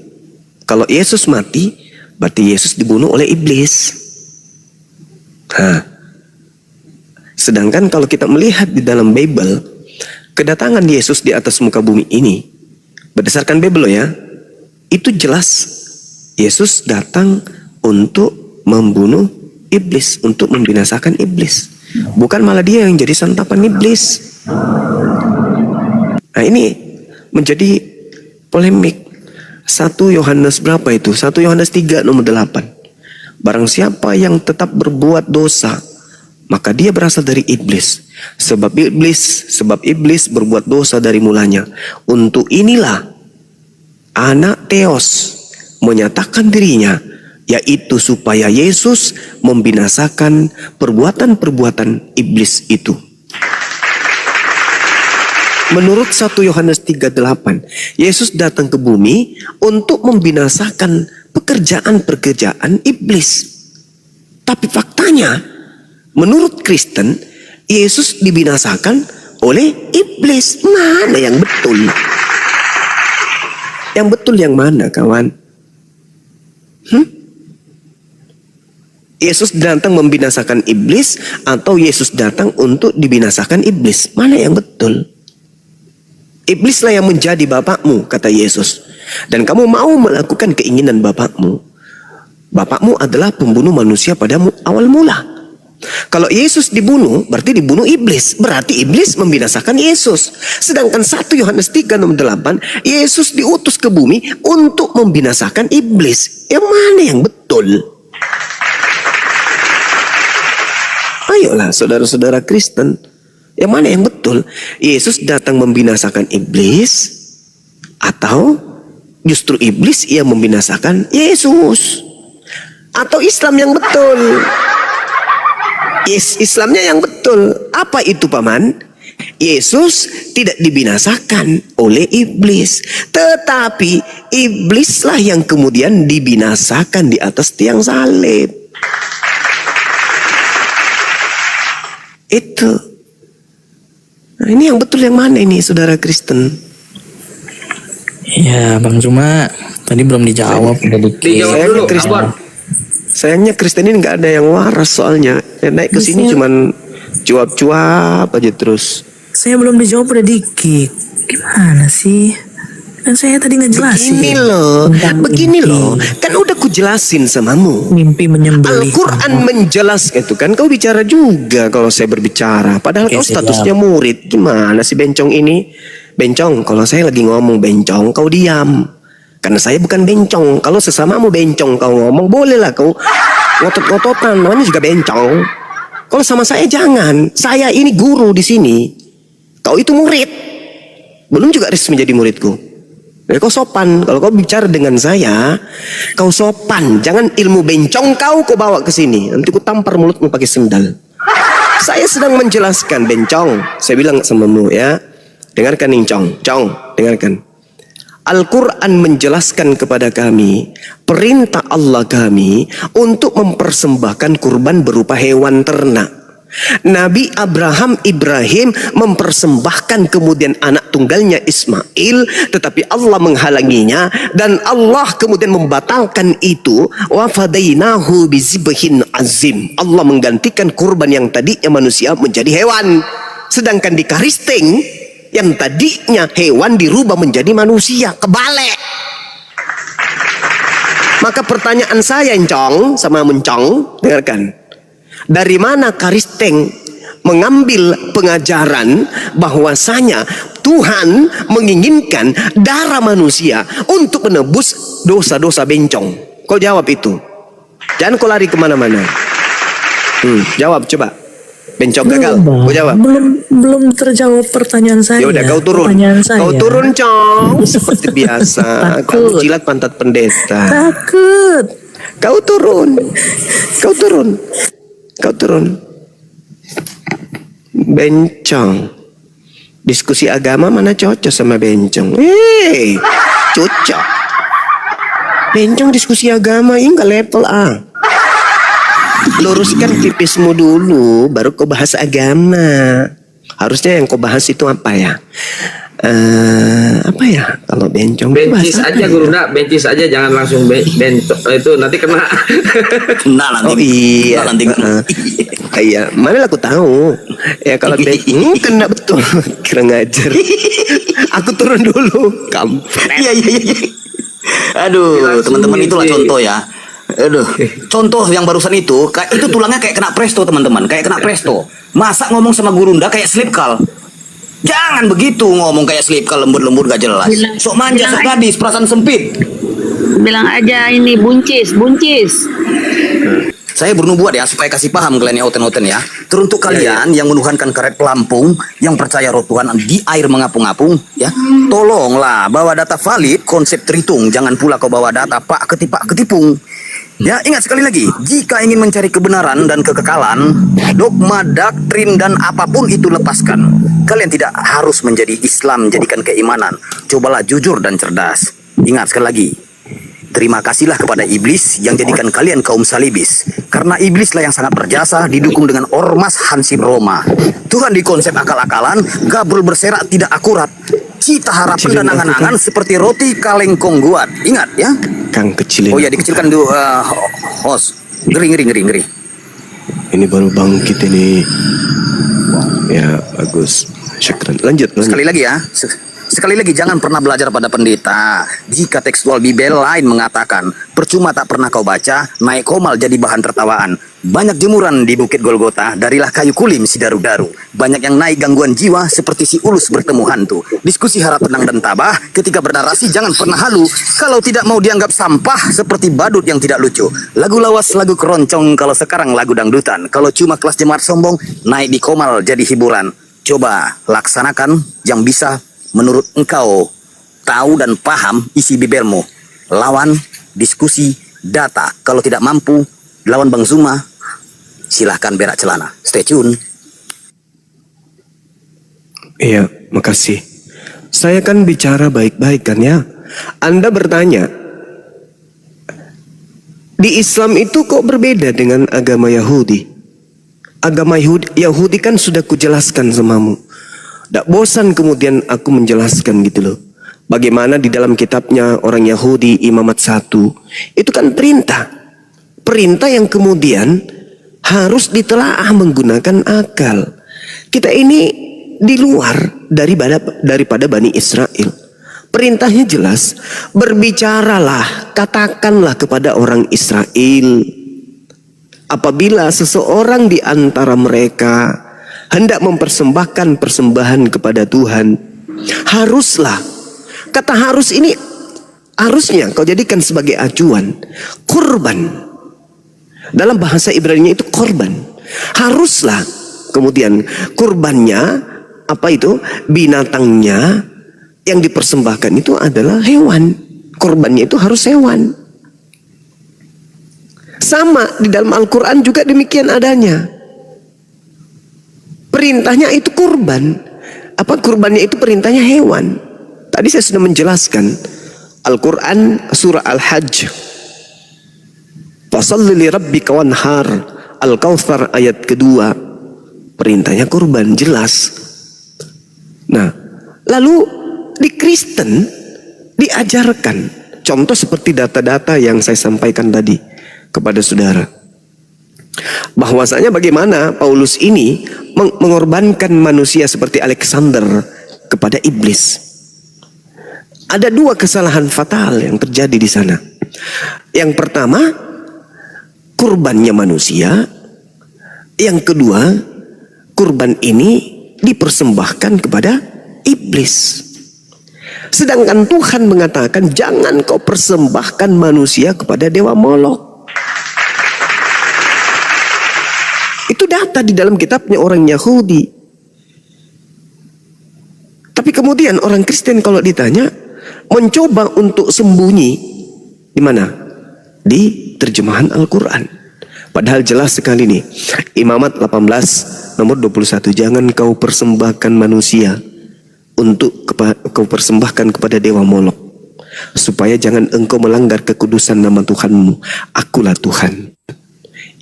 kalau Yesus mati, berarti Yesus dibunuh oleh iblis. Sedangkan kalau kita melihat di dalam Bible, kedatangan Yesus di atas muka bumi ini, berdasarkan Bible ya, itu jelas Yesus datang untuk membunuh iblis, untuk membinasakan iblis. Bukan malah dia yang jadi santapan iblis. Nah, ini menjadi polemik. 1 Yohanes berapa itu? 1 Yohanes 3 nomor 8. Barang siapa yang tetap berbuat dosa, maka dia berasal dari iblis. Sebab iblis berbuat dosa dari mulanya. Untuk inilah anak Theos menyatakan dirinya, yaitu supaya Yesus membinasakan perbuatan-perbuatan iblis itu. Menurut 1 Yohanes 3:8, Yesus datang ke bumi untuk membinasakan pekerjaan-pekerjaan iblis. Tapi faktanya, menurut Kristen, Yesus dibinasakan oleh iblis. Mana yang betul? Yang betul yang mana, kawan? Yesus datang membinasakan iblis atau Yesus datang untuk dibinasakan iblis? Mana yang betul? Iblislah yang menjadi bapakmu, kata Yesus. Dan kamu mau melakukan keinginan bapakmu. Bapakmu adalah pembunuh manusia pada awal mula. Kalau Yesus dibunuh, berarti dibunuh iblis. Berarti iblis membinasakan Yesus. Sedangkan 1 Yohanes 3:8, Yesus diutus ke bumi untuk membinasakan iblis. Yang mana yang betul? Ayolah saudara-saudara Kristen, yang mana yang betul? Yesus datang membinasakan iblis, atau justru iblis yang membinasakan Yesus? Atau Islam yang betul? Yes, Islamnya yang betul. Apa itu paman? Yesus tidak dibinasakan oleh iblis, tetapi iblislah yang kemudian dibinasakan di atas tiang salib. Itu. Nah, ini yang betul yang mana ini, saudara Kristen? Ya Bang, cuma tadi belum dijawab. Dijawab Saya dulu, Kristen. Abon. Sayangnya Kristen ini nggak ada yang waras soalnya. Yang naik ke sini cuman cuap-cuap aja terus. Saya belum dijawab udah dikit. Gimana sih? Kan saya tadi ngejelasin. Begini loh. Kan udah ku jelasin samamu. Mimpi menyembelih. Al-Quran menjelaskan itu kan. Kau bicara juga kalau saya berbicara. Padahal Oke, kau siap. statusnya murid. Gimana sih bencong ini? Bencong, kalau saya lagi ngomong bencong, kau diam. Karena saya bukan bencong. Kalau sesamamu bencong kau ngomong, bolehlah kau ngotot-ngototan. Namanya juga bencong. Kalau sama saya jangan. Saya ini guru di sini. Kau itu murid. Belum juga resmi menjadi muridku. Jadi kau sopan. Kalau kau bicara dengan saya, kau sopan. Jangan ilmu bencong kau bawa ke sini. Nanti ku tampar mulutmu pakai sendal. Saya sedang menjelaskan bencong. Saya bilang samamu ya. Dengarkan nih Cong, dengarkan. Al-Quran menjelaskan kepada kami perintah Allah kami untuk mempersembahkan kurban berupa hewan ternak. Nabi Ibrahim mempersembahkan kemudian anak tunggalnya Ismail, tetapi Allah menghalanginya dan Allah kemudian membatalkan itu. Wa fadainahu bizibhin azim. Allah menggantikan kurban yang tadinya manusia menjadi hewan. Sedangkan di Karisting yang tadinya hewan dirubah menjadi manusia, kebalik. Maka pertanyaan saya Encong sama Mencong, dengarkan. Dari mana Karisteng mengambil pengajaran bahwasanya Tuhan menginginkan darah manusia untuk menebus dosa-dosa bencong? Kau jawab itu. Jangan kau lari kemana-mana. Jawab coba. Bencong gagal. Kau jawab. Belum terjawab pertanyaan saya. Ya udah kau turun. Pertanyaan saya. Kau turun, Cong. Seperti biasa. Kau Takut. jilat pantat pendeta. Takut. Kau turun. Kau turun. Kau turun. Bencong. Diskusi agama mana cocok sama bencong? Cocok. Bencong diskusi agama ini enggak level A. Luruskan pipismu dulu, baru kau bahas agama. Harusnya yang kau bahas itu apa ya? Apa ya? Kalau bencong Bencis bahas apa aja ya? Guru Nda, bencis aja, jangan langsung bencong itu nanti kena. Nah, nanti. Oh iya. Nah, nanti. Iya, mana aku tahu. Ya kalau kena betul. Kira ngajar. Aku turun dulu. Kampret. Iya. Aduh, teman-teman itulah contoh ya. Aduh, contoh yang barusan itu tulangnya kayak kena presto teman-teman, kayak kena presto. Masa ngomong sama Gurunda kayak slipkal? Jangan begitu ngomong kayak slipkal, lembut-lembut gak jelas. Sok manja, sok gadis, perasaan sempit. Bilang aja ini buncis. Saya bernubuat ya supaya kasih paham kalian yang oten-oten ya. Teruntuk kalian yang menuhankan karet pelampung, yang percaya roh Tuhan di air mengapung-apung ya. Tolonglah bawa data valid, konsep terhitung. Jangan pula kau bawa data pak ketipung. Ya, ingat sekali lagi, jika ingin mencari kebenaran dan kekekalan, dogma, doktrin, dan apapun itu lepaskan. Kalian tidak harus menjadi Islam, menjadikan keimanan. Cobalah jujur dan cerdas. Ingat sekali lagi, terima kasihlah kepada iblis yang jadikan kalian kaum salibis. Karena iblislah yang sangat berjasa, didukung dengan ormas Hansip Roma. Tuhan di konsep akal-akalan, Gabrul berserak tidak akurat. Cita harapan dan angan-angan seperti roti kalengkong guat. Ingat ya. Kang kecilin. Oh ya, dikecilkan dulu, host. Ngeri. Ini baru bangkit ini. Ya bagus. Syukran. Lanjut. Sekali lagi ya. Sekali lagi, jangan pernah belajar pada pendeta. Jika tekstual Bibel lain mengatakan, percuma tak pernah kau baca, naik komal jadi bahan tertawaan. Banyak jemuran di Bukit Golgota, darilah kayu kulim si daru-daru. Banyak yang naik gangguan jiwa seperti si ulus bertemu hantu. Diskusi harap tenang dan tabah, ketika bernarasi jangan pernah halu. Kalau tidak mau dianggap sampah seperti badut yang tidak lucu. Lagu lawas, lagu keroncong, kalau sekarang lagu dangdutan. Kalau cuma kelas jemaat sombong, naik di komal jadi hiburan. Coba laksanakan yang bisa menurut engkau tahu dan paham isi Bibelmu. Lawan, diskusi, data. Kalau tidak mampu, lawan Bang Zuma, silahkan berak celana. Stay tune. Iya, makasih. Saya kan bicara baik-baik kan ya. Anda bertanya, di Islam itu kok berbeda dengan agama Yahudi? Agama Yahudi kan sudah kujelaskan samamu. Tak bosan kemudian aku menjelaskan gitu loh. Bagaimana di dalam kitabnya orang Yahudi Imamat 1. Itu kan perintah. Perintah yang kemudian harus ditelaah menggunakan akal. Kita ini di luar daripada Bani Israel. Perintahnya jelas. Berbicaralah, katakanlah kepada orang Israel. Apabila seseorang di antara mereka hendak mempersembahkan persembahan kepada Tuhan, haruslah, kata harus ini harusnya kau jadikan sebagai acuan, kurban. Dalam bahasa Ibrani itu korban. Haruslah kemudian kurbannya apa itu? Binatangnya yang dipersembahkan itu adalah hewan. Korbannya itu harus hewan. Sama di dalam Al-Quran juga demikian adanya. Perintahnya itu kurban. Apa kurbannya itu perintahnya hewan. Tadi saya sudah menjelaskan. Al-Quran surah Al-Hajj. Fasalli li rabbika wanhar. Al-Kautsar ayat kedua. Perintahnya kurban jelas. Nah, lalu di Kristen diajarkan. Contoh seperti data-data yang saya sampaikan tadi kepada saudara, bahwasanya bagaimana Paulus ini mengorbankan manusia seperti Alexander kepada iblis. Ada dua kesalahan fatal yang terjadi di sana. Yang pertama, kurbannya manusia. Yang kedua, kurban ini dipersembahkan kepada iblis. Sedangkan Tuhan mengatakan jangan kau persembahkan manusia kepada dewa Molok. Itu data di dalam kitabnya orang Yahudi. Tapi kemudian orang Kristen kalau ditanya mencoba untuk sembunyi di mana? Di terjemahan Al-Quran. Padahal jelas sekali nih. Imamat 18 nomor 21. Jangan kau persembahkan manusia untuk kau persembahkan kepada dewa Molok, supaya jangan engkau melanggar kekudusan nama Tuhanmu. Akulah Tuhan.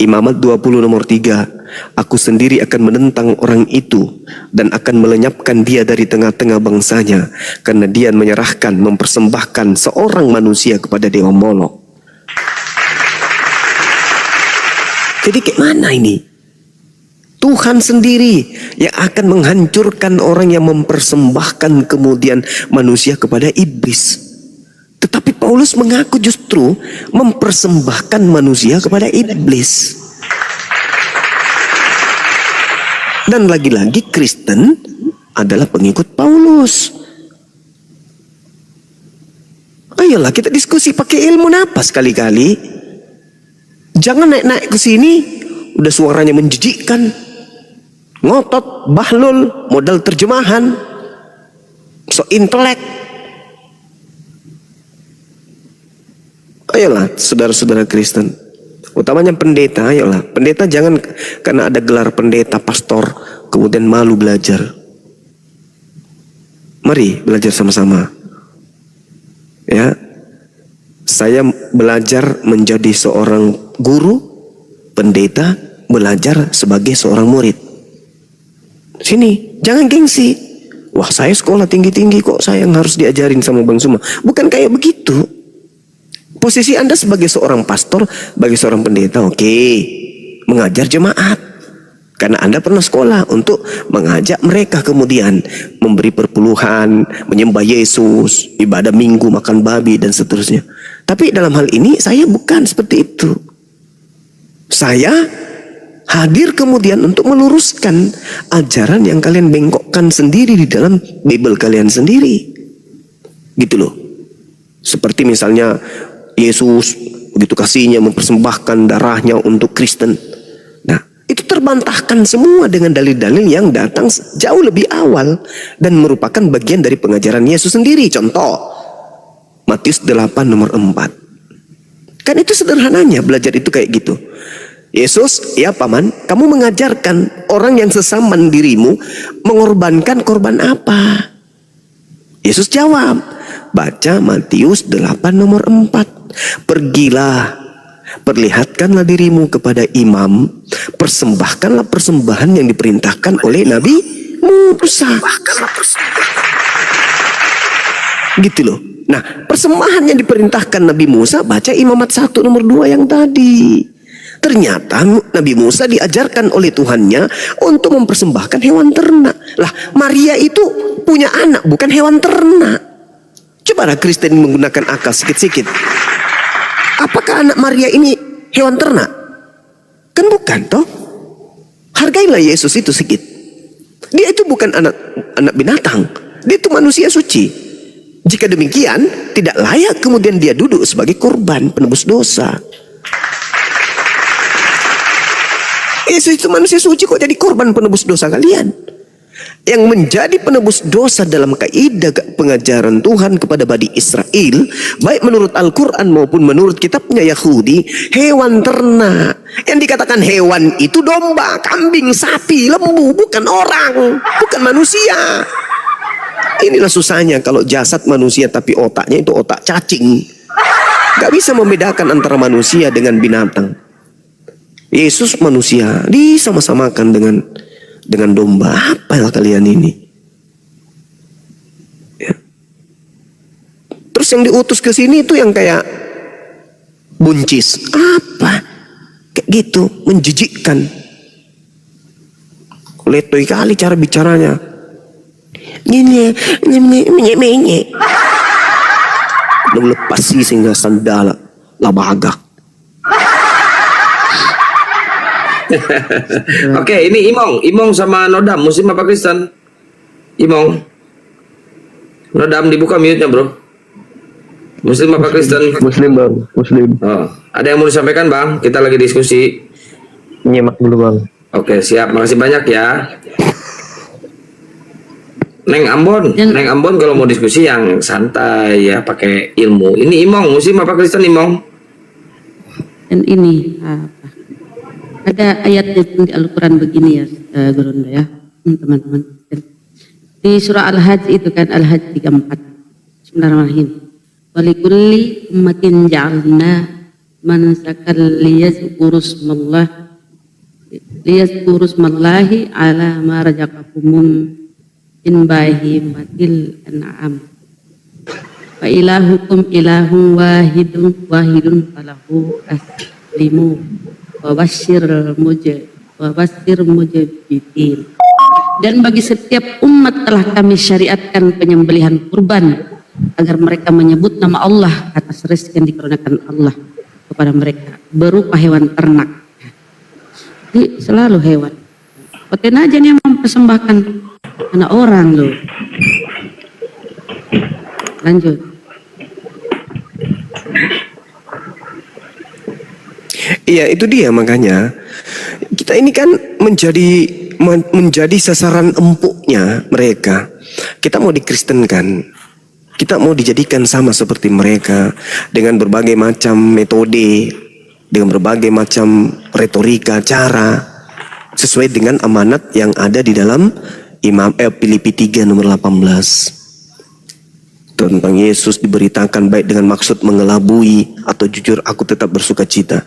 Imamat 20 nomor 3. Aku sendiri akan menentang orang itu dan akan melenyapkan dia dari tengah-tengah bangsanya, karena dia menyerahkan, mempersembahkan seorang manusia kepada dewa Molok. Jadi kayak mana ini? Tuhan sendiri yang akan menghancurkan orang yang mempersembahkan kemudian manusia kepada iblis. Tetapi Paulus mengaku justru mempersembahkan manusia kepada iblis. Dan lagi-lagi Kristen adalah pengikut Paulus. Ayolah kita diskusi pakai ilmu napas sekali-kali. Jangan naik-naik ke sini udah suaranya menjijikkan. Ngotot, bahlul, modal terjemahan, so intelek. Ayolah saudara-saudara Kristen, utamanya pendeta, ayolah. Pendeta jangan karena ada gelar pendeta, pastor, kemudian malu belajar. Mari belajar sama-sama. Ya, saya belajar menjadi seorang guru, pendeta belajar sebagai seorang murid. Sini, jangan gengsi. Wah, saya sekolah tinggi-tinggi kok, saya yang harus diajarin sama Bang Suma. Bukan kayak begitu. Posisi Anda sebagai seorang pastor, sebagai seorang pendeta, oke, mengajar jemaat. Karena Anda pernah sekolah untuk mengajak mereka kemudian memberi perpuluhan, menyembah Yesus, ibadah minggu, makan babi dan seterusnya. Tapi dalam hal ini saya bukan seperti itu. Saya hadir kemudian untuk meluruskan ajaran yang kalian bengkokkan sendiri di dalam Bible kalian sendiri. Gitu loh. Seperti misalnya Yesus begitu kasihnya mempersembahkan darahnya untuk Kristen. Nah, itu terbantahkan semua dengan dalil-dalil yang datang jauh lebih awal dan merupakan bagian dari pengajaran Yesus sendiri. Contoh, Matius 8 nomor 4. Kan itu sederhananya belajar itu kayak gitu. Yesus, ya paman, kamu mengajarkan orang yang sesama dirimu mengorbankan korban apa? Yesus jawab, baca Matius 8 nomor 4. Pergilah, perlihatkanlah dirimu kepada imam, persembahkanlah persembahan yang diperintahkan oleh Nabi Musa. Gitu loh. Nah, persembahan yang diperintahkan Nabi Musa, baca Imamat 1 nomor 2 yang tadi. Ternyata Nabi Musa diajarkan oleh Tuhannya untuk mempersembahkan hewan ternak. Lah, Maria itu punya anak, bukan hewan ternak. Cobalah Kristen menggunakan akal sedikit-sedikit. Apakah anak Maria ini hewan ternak? Kan bukan toh. Hargailah Yesus itu sedikit. Dia itu bukan anak binatang. Dia itu manusia suci. Jika demikian, tidak layak kemudian dia duduk sebagai korban penebus dosa. Yesus itu manusia suci kok jadi korban penebus dosa kalian. Yang menjadi penebus dosa dalam kaidah pengajaran Tuhan kepada Bani Israel, baik menurut Al-Quran maupun menurut kitabnya Yahudi, hewan ternak. Yang dikatakan hewan itu domba, kambing, sapi, lembu, bukan orang, bukan manusia. Inilah susahnya kalau jasad manusia tapi otaknya itu otak cacing. Gak bisa membedakan antara manusia dengan binatang. Yesus manusia disama-samakan dengan domba. Apalah kalian ini? Ya. Terus yang diutus ke sini itu yang kayak buncis. Apa? Kayak gitu, menjijikkan. Letoy kali cara bicaranya. Ini belum lepas sih sehingga sandala labagak. Oke, ini Imong sama Nodam, Muslim apa Kristen? Imong. Nodam dibuka mute-nya, Bro. Muslim apa Kristen? Muslim bang, Muslim. Oh, ada yang mau disampaikan, Bang? Kita lagi diskusi. Nyimak dulu bang. Oke, siap. Makasih banyak ya. Neng Ambon kalau mau diskusi yang santai ya, pakai ilmu. Ini Imong, Muslim apa Kristen Imong? Dan ini ada ayatnya di Al-Quran begini ya, Gurunda ya, teman-teman. Di surah Al-Hajj itu kan, Al-Hajj 34. Bismillahirrahmanirrahim. Walikulli ummatin ja'alna mansakal liyazkurusmallahi ala ma razaqakumum min bahimatil an'am. Wa ilahukum ilahun wahidun falahu aslimu wabashir mujabidin. Dan bagi setiap umat telah kami syariatkan penyembelihan kurban agar mereka menyebut nama Allah atas rezeki yang dikarenakan Allah kepada mereka berupa hewan ternak. Jadi selalu hewan. Paten aja nih yang mempersembahkan anak orang loh. Lanjut. Iya, itu dia makanya kita ini kan menjadi sasaran empuknya mereka. Kita mau dikristenkan, kita mau dijadikan sama seperti mereka dengan berbagai macam metode, dengan berbagai macam retorika, cara sesuai dengan amanat yang ada di dalam Filipi 3 nomor 18. Tentang Yesus diberitakan baik dengan maksud mengelabui atau jujur aku tetap bersuka cita.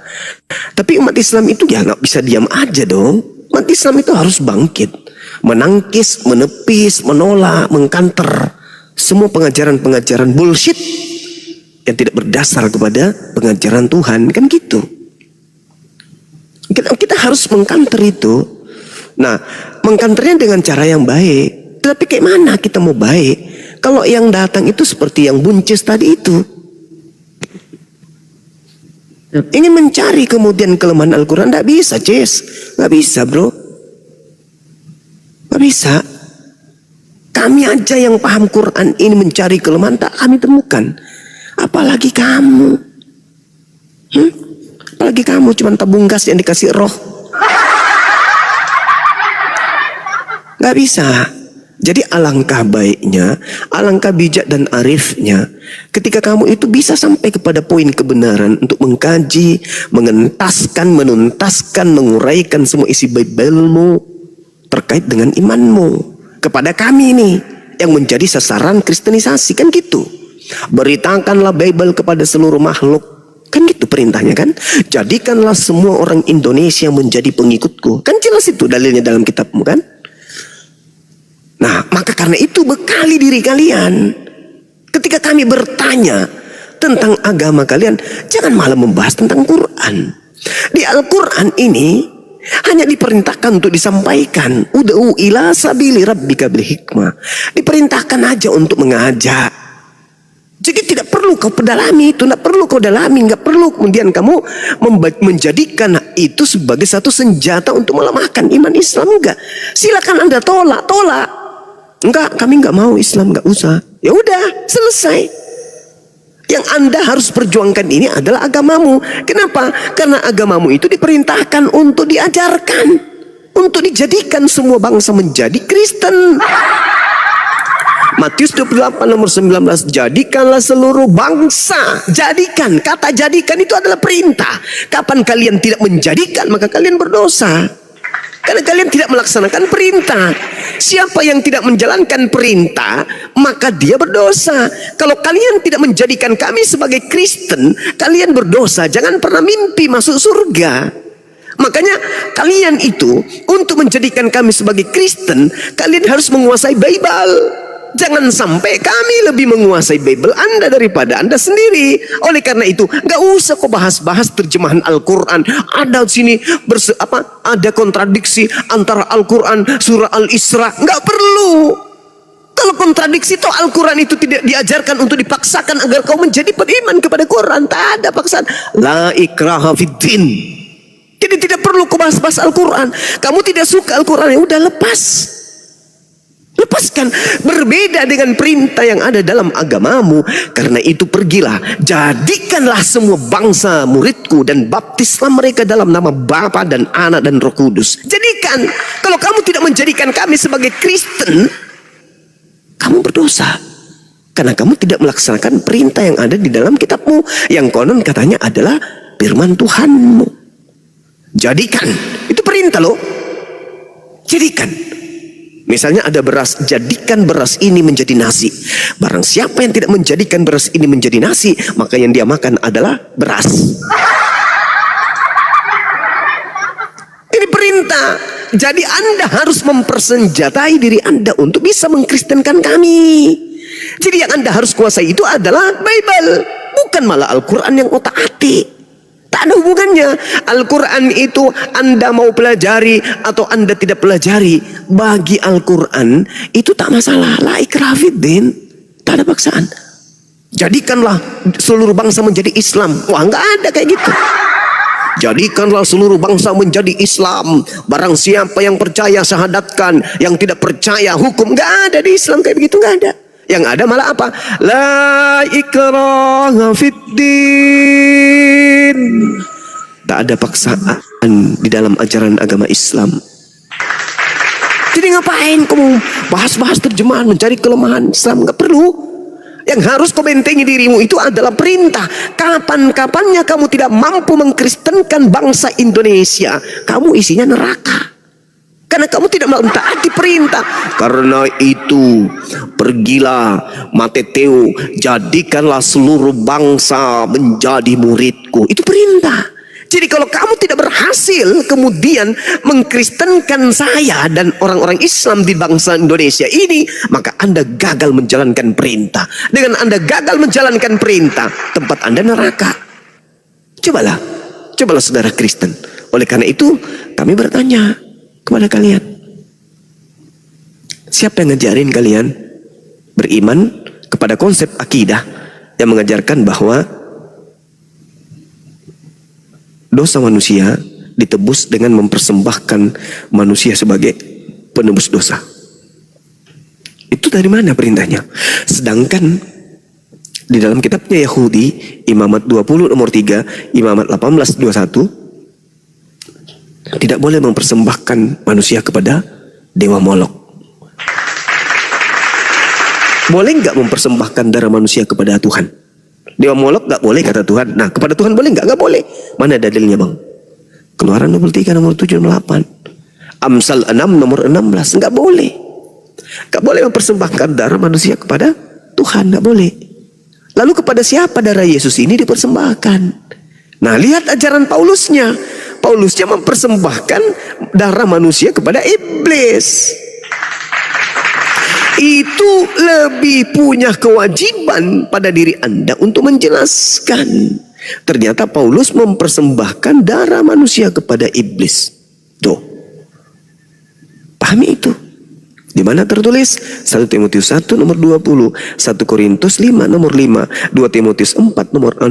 Tapi umat Islam itu ya nggak bisa diam aja dong. Umat Islam itu harus bangkit, menangkis, menepis, menolak, mengkanter semua pengajaran-pengajaran bullshit yang tidak berdasar kepada pengajaran Tuhan, kan gitu. Kita harus mengkanter itu. Nah, mengkanternya dengan cara yang baik. Tapi kayak mana kita mau baik kalau yang datang itu seperti yang buncis tadi itu? Ingin mencari kemudian kelemahan Al-Quran, tidak bisa, nggak bisa, bro, nggak bisa. Kami aja yang paham Quran ini mencari kelemahan tak kami temukan, apalagi kamu, apalagi kamu cuma tabung gas yang dikasih roh, nggak bisa. Jadi alangkah baiknya, alangkah bijak dan arifnya ketika kamu itu bisa sampai kepada poin kebenaran untuk mengkaji, mengentaskan, menuntaskan, menguraikan semua isi Bible-mu terkait dengan imanmu kepada kami nih yang menjadi sasaran kristenisasi, kan gitu. Beritakanlah Bible kepada seluruh makhluk, kan gitu perintahnya kan. Jadikanlah semua orang Indonesia menjadi pengikutku, kan jelas itu dalilnya dalam kitabmu kan. Nah, maka karena itu bekali diri kalian ketika kami bertanya tentang agama kalian, jangan malah membahas tentang Quran. Di Al-Quran ini hanya diperintahkan untuk disampaikan, ud'u ila sabili rabbika bil hikmah. Diperintahkan aja untuk mengajak. Jadi tidak perlu kau pedalami itu, tidak perlu kau dalami, nggak perlu kemudian kamu menjadikan itu sebagai satu senjata untuk melemahkan iman Islam. Enggak. Silakan Anda tolak. Enggak, kami nggak mau Islam, nggak usah. Ya udah, selesai. Yang Anda harus perjuangkan ini adalah agamamu. Kenapa? Karena agamamu itu diperintahkan untuk diajarkan, untuk dijadikan semua bangsa menjadi Kristen. Matius 28 nomor 19, jadikanlah seluruh bangsa. Jadikan, kata jadikan itu adalah perintah. Kapan kalian tidak menjadikan, maka kalian berdosa. Karena kalian tidak melaksanakan perintah. Siapa yang tidak menjalankan perintah, maka dia berdosa. Kalau kalian tidak menjadikan kami sebagai Kristen, kalian berdosa. Jangan pernah mimpi masuk surga. Makanya kalian itu untuk menjadikan kami sebagai Kristen, kalian harus menguasai Bible. Jangan sampai kami lebih menguasai Bible Anda daripada Anda sendiri. Oleh karena itu, nggak usah kau bahas-bahas terjemahan Al-Quran. Ada sini ada kontradiksi antara Al-Quran surah Al-Isra. Nggak perlu. Kalau kontradiksi itu Al-Quran itu tidak diajarkan untuk dipaksakan agar kau menjadi beriman kepada Quran. Tak ada paksaan. La ikraha fiddin. Jadi tidak perlu kau bahas-bahas Al-Quran. Kamu tidak suka Al-Quran, ya udah lepas. Lepaskan. Berbeda dengan perintah yang ada dalam agamamu. Karena itu pergilah, jadikanlah semua bangsa muridku dan baptislah mereka dalam nama Bapa dan Anak dan Roh Kudus. Jadikan. Kalau kamu tidak menjadikan kami sebagai Kristen, kamu berdosa. Karena kamu tidak melaksanakan perintah yang ada di dalam kitabmu, yang konon katanya adalah firman Tuhanmu. Jadikan. Itu perintah loh. Jadikan. Misalnya ada beras, jadikan beras ini menjadi nasi. Barang siapa yang tidak menjadikan beras ini menjadi nasi, maka yang dia makan adalah beras. Ini perintah. Jadi Anda harus mempersenjatai diri Anda untuk bisa mengkristenkan kami. Jadi yang Anda harus kuasai itu adalah Bible, bukan malah Al-Quran yang otak-atik. Tak ada hubungannya. Al-Quran itu Anda mau pelajari atau Anda tidak pelajari, bagi Al-Quran itu tak masalah. La ikraha fiddin. Tak ada paksaan. Jadikanlah seluruh bangsa menjadi Islam. Wah, nggak ada kayak gitu. Jadikanlah seluruh bangsa menjadi Islam. Barang siapa yang percaya syahadatkan, yang tidak percaya hukum. Nggak ada di Islam kayak begitu, nggak ada. Yang ada malah apa? La ikraha fiddin. Tak ada paksaan di dalam ajaran agama Islam. Jadi ngapain kamu bahas-bahas terjemahan, mencari kelemahan Islam? Nggak perlu. Yang harus kau bentengi dirimu itu adalah perintah. Kapan-kapannya kamu tidak mampu mengkristenkan bangsa Indonesia, kamu isinya neraka. Karena kamu tidak mentaati perintah. Karena itu pergilah Matteo, jadikanlah seluruh bangsa menjadi muridku. Itu perintah. Jadi kalau kamu tidak berhasil kemudian mengkristenkan saya dan orang-orang Islam di bangsa Indonesia ini, maka Anda gagal menjalankan perintah. Dengan Anda gagal menjalankan perintah, tempat Anda neraka. Cobalah saudara Kristen. Oleh karena itu kami bertanya, kepada kalian. Siapa yang ngajarin kalian beriman kepada konsep akidah yang mengajarkan bahwa dosa manusia ditebus dengan mempersembahkan manusia sebagai penebus dosa? Itu dari mana perintahnya? Sedangkan di dalam kitabnya Yahudi, Imamat 20 nomor 3, Imamat 18 21, tidak boleh mempersembahkan manusia kepada dewa Molok. Boleh nggak mempersembahkan darah manusia kepada Tuhan? Dewa Molok nggak boleh kata Tuhan. Nah, kepada Tuhan boleh nggak? Nggak boleh. Mana dalilnya, Bang? Keluaran 23 nomor 7 nomor 8. Amsal 6 nomor 16. Nggak boleh. Nggak boleh mempersembahkan darah manusia kepada Tuhan. Nggak boleh. Lalu kepada siapa darah Yesus ini dipersembahkan? Nah, lihat ajaran Paulusnya. Paulusnya mempersembahkan darah manusia kepada iblis. Itu lebih punya kewajiban pada diri Anda untuk menjelaskan. Ternyata Paulus mempersembahkan darah manusia kepada iblis. Tuh. Pahami itu. Di mana tertulis? 1 Timotius 1 nomor 20, 1 Korintus 5 nomor 5, 2 Timotius 4 nomor 6.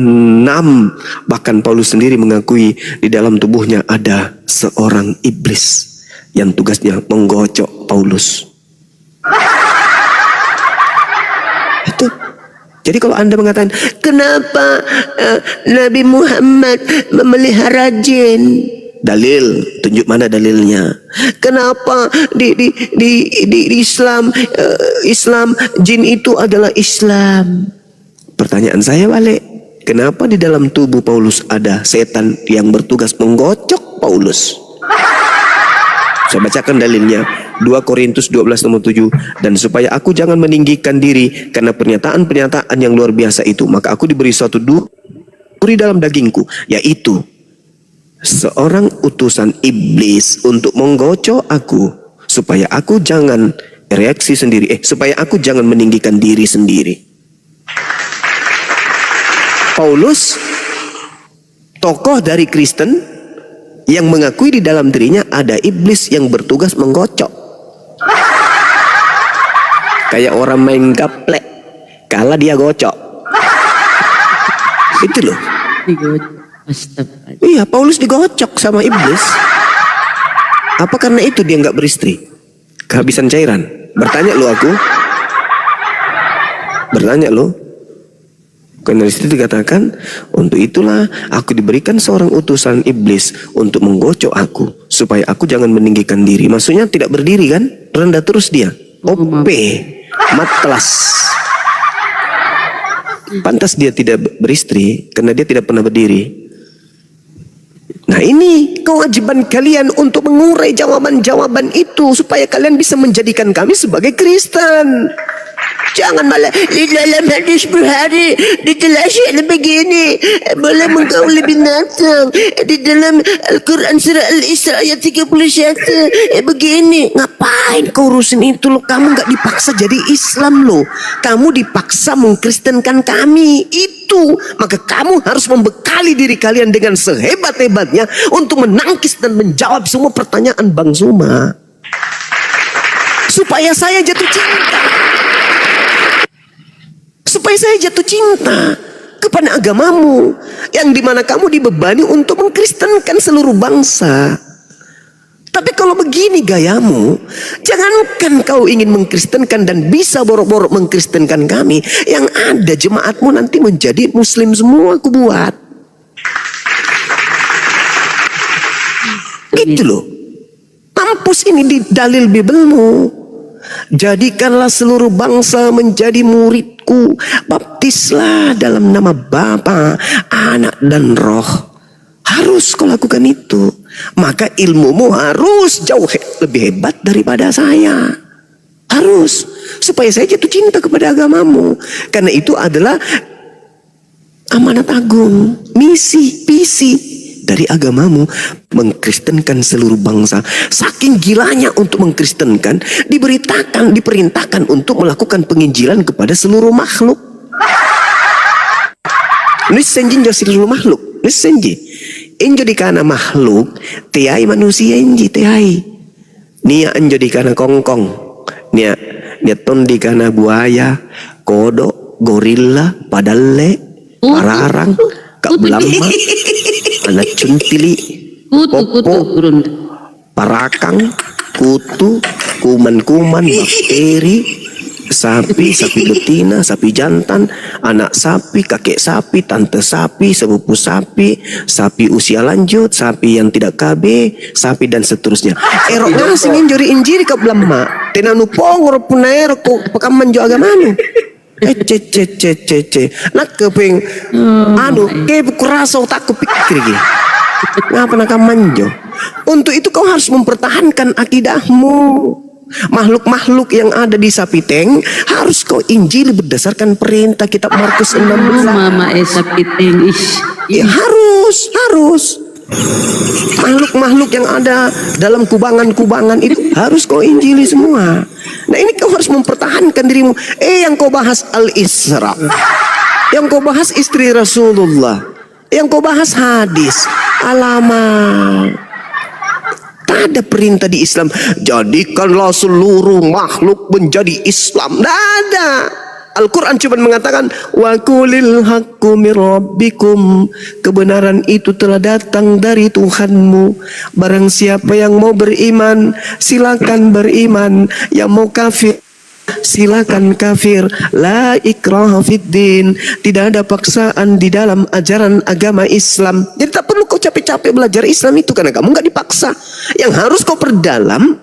Bahkan Paulus sendiri mengakui di dalam tubuhnya ada seorang iblis yang tugasnya menggocok Paulus. Itu. Jadi kalau Anda mengatakan, kenapa Nabi Muhammad memelihara jin? Dalil, tunjuk mana dalilnya? Kenapa di Islam Islam jin itu adalah Islam? Pertanyaan saya balik, kenapa di dalam tubuh Paulus ada setan yang bertugas menggocok Paulus? Saya bacakan dalilnya. 2 Korintus 12 nomor 7. Dan supaya aku jangan meninggikan diri karena pernyataan-pernyataan yang luar biasa itu, maka aku diberi suatu duri dalam dagingku, yaitu seorang utusan iblis untuk menggocok aku, supaya aku jangan reaksi sendiri, supaya aku jangan meninggikan diri sendiri. Paulus, tokoh dari Kristen yang mengakui di dalam dirinya ada iblis yang bertugas menggocok. Kayak orang main gaplek, kalah dia gocok. Itu loh. Astagfirullah. Iya, Paulus digocok sama iblis. Apa karena itu dia nggak beristri? Kehabisan cairan? Bertanya lo aku. Bertanya lo. Karena di situ dikatakan, untuk itulah aku diberikan seorang utusan iblis untuk menggocok aku, supaya aku jangan meninggikan diri. Maksudnya tidak berdiri kan? Rendah terus dia. OP, matlas. Pantas dia tidak beristri karena dia tidak pernah berdiri. Nah, ini kewajiban kalian untuk mengurai jawaban-jawaban itu supaya kalian bisa menjadikan kami sebagai Kristen. Jangan malah di dalam hadis Bukhari ditelasih begini, boleh menggauli binatang. Di dalam Al-Quran surah Al-Isra ayat 31 begini. Ngapain kau urusin itu lo? Kamu gak dipaksa jadi Islam lo. Kamu dipaksa mengkristenkan kami. Itu. Maka kamu harus membekali diri kalian dengan sehebat-hebatnya untuk menangkis dan menjawab semua pertanyaan Bang Zuma. Supaya saya jatuh cinta. Supaya saya jatuh cinta kepada agamamu, yang dimana kamu dibebani untuk mengkristenkan seluruh bangsa. Tapi kalau begini gayamu, jangankan kau ingin mengkristenkan dan bisa borok-borok mengkristenkan kami, yang ada jemaatmu nanti menjadi muslim semua aku buat. Gitu loh. Mampus ini di dalil Bibelmu. Jadikanlah seluruh bangsa menjadi muridku. Baptislah dalam nama Bapa, Anak dan Roh. Harus kau lakukan itu. Maka ilmumu harus jauh lebih hebat daripada saya. Harus. Supaya saya jatuh cinta kepada agamamu. Karena itu adalah amanat agung, misi, visi dari agamamu, mengkristenkan seluruh bangsa. Saking gilanya untuk mengkristenkan, diperintahkan untuk melakukan penginjilan kepada seluruh makhluk. Ini senjin seluruh makhluk. Ini senjin. Injo di kana makhluk, tiai manusia inji tiai. Nia anjodi kana kongkong, nia tondi kana buaya, kodok, gorilla, padalle, pararang, kak belama, anak cuntili, Kutu gurun. parakang, kutu, kuman-kuman, bakteri, sapi betina, sapi jantan, anak sapi, kakek sapi, tante sapi, sepupu sapi, sapi usia lanjut, sapi yang tidak KB, sapi dan seterusnya. Erok ngasing injuri injiri ke belama. Tenanu pongor punaero ko pakaman jo agamanu. Nak keping anu ke kurasa otakku pikir gitu. Ngapa nak manjo? Untuk itu kau harus mempertahankan akidahmu. Makhluk-makhluk yang ada di Sapiteng harus kau injili berdasarkan perintah kitab Markus 16. Mama Sapiteng. Ya harus. Makhluk-makhluk yang ada dalam kubangan-kubangan itu harus kau injili semua. Nah ini kau harus mempertahankan dirimu. Yang kau bahas Al-Isra, yang kau bahas istri Rasulullah, yang kau bahas hadis. Alamak, tak ada perintah di Islam jadikanlah seluruh makhluk menjadi Islam. Tidak ada. Al-Quran cuma mengatakan wa qulil haqqu mir rabbikum, kebenaran itu telah datang dari Tuhanmu. Barang siapa yang mau beriman silakan beriman, yang mau kafir silakan kafir. La ikraha fiddin, tidak ada paksaan di dalam ajaran agama Islam. Jadi tak perlu kau capek-capek belajar Islam itu karena kamu nggak dipaksa. Yang harus kau perdalam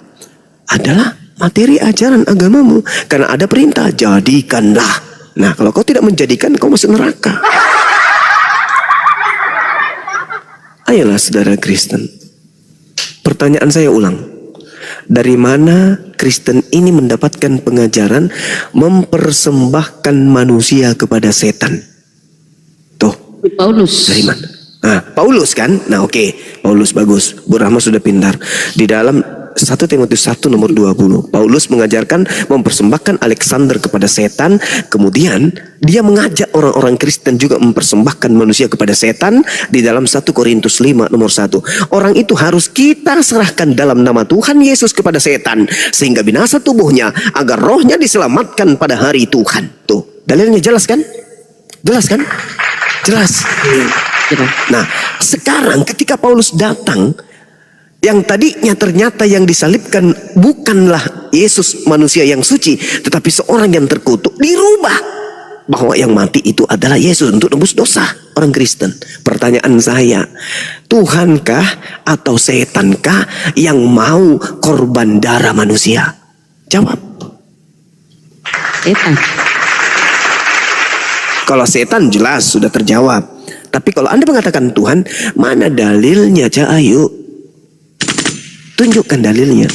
adalah materi ajaran agamamu, karena ada perintah jadikanlah. Nah kalau kau tidak menjadikan, kau masuk neraka. Ayolah saudara Kristen, pertanyaan saya ulang, dari mana Kristen ini mendapatkan pengajaran mempersembahkan manusia kepada setan? Tuh, Paulus. dari mana? Nah, Paulus kan? Nah oke, Paulus bagus. Bu Rahma sudah pintar. Di dalam 1 Timotius 1 nomor 20, Paulus mengajarkan mempersembahkan Alexander kepada setan. Kemudian dia mengajak orang-orang Kristen juga mempersembahkan manusia kepada setan. Di dalam 1 Korintus 5 nomor 1, orang itu harus kita serahkan dalam nama Tuhan Yesus kepada setan, sehingga binasa tubuhnya, agar rohnya diselamatkan pada hari Tuhan. Tuh, dalilnya jelas kan? Jelas kan? Jelas. Nah, sekarang ketika Paulus datang, yang tadinya ternyata yang disalibkan bukanlah Yesus manusia yang suci, tetapi seorang yang terkutuk, dirubah bahwa yang mati itu adalah Yesus untuk tebus dosa orang Kristen. Pertanyaan saya, Tuhankah atau setankah yang mau korban darah manusia? Jawab. Setan. Kalau setan jelas sudah terjawab. Tapi kalau Anda mengatakan Tuhan, mana dalilnya, Cak Ayu? Tunjukkan dalilnya.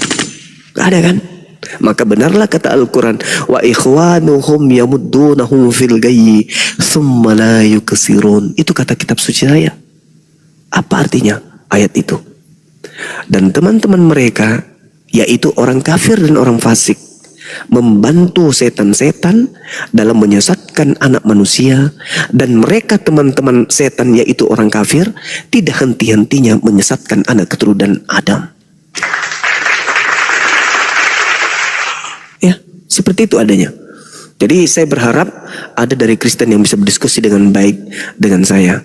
Gak ada kan? Maka benarlah kata Al-Quran, wa ikhwanuhum yamuddunahum fil gayyi thumma la yuksirun. Itu kata kitab suci saya. Apa artinya ayat itu? Dan teman-teman mereka, yaitu orang kafir dan orang fasik, membantu setan-setan dalam menyesatkan anak manusia. Dan mereka teman-teman setan, yaitu orang kafir, tidak henti-hentinya menyesatkan anak keturunan Adam. Ya, seperti itu adanya. Jadi saya berharap ada dari Kristen yang bisa berdiskusi dengan baik dengan saya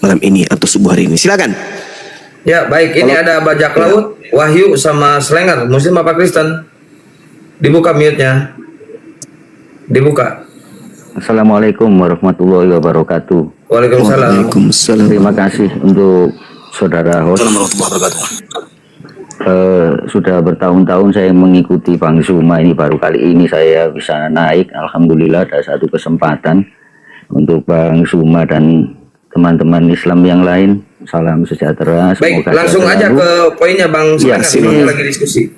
malam ini atau subuh hari ini. Silakan. Ya baik, ini ada bajak laut, Wahyu sama Slenger, Muslim apa Kristen? Dibuka mute-nya. Dibuka. Assalamualaikum warahmatullahi wabarakatuh. Waalaikumsalam. Waalaikumsalam. Terima kasih untuk saudara host. Sudah bertahun-tahun saya mengikuti Bang Zuma, ini baru kali ini saya bisa naik. Alhamdulillah ada satu kesempatan untuk Bang Zuma dan teman-teman Islam yang lain. Salam sejahtera. Baik, Semoga langsung aja ke poinnya Bang Ya, Slenger, lagi diskusi.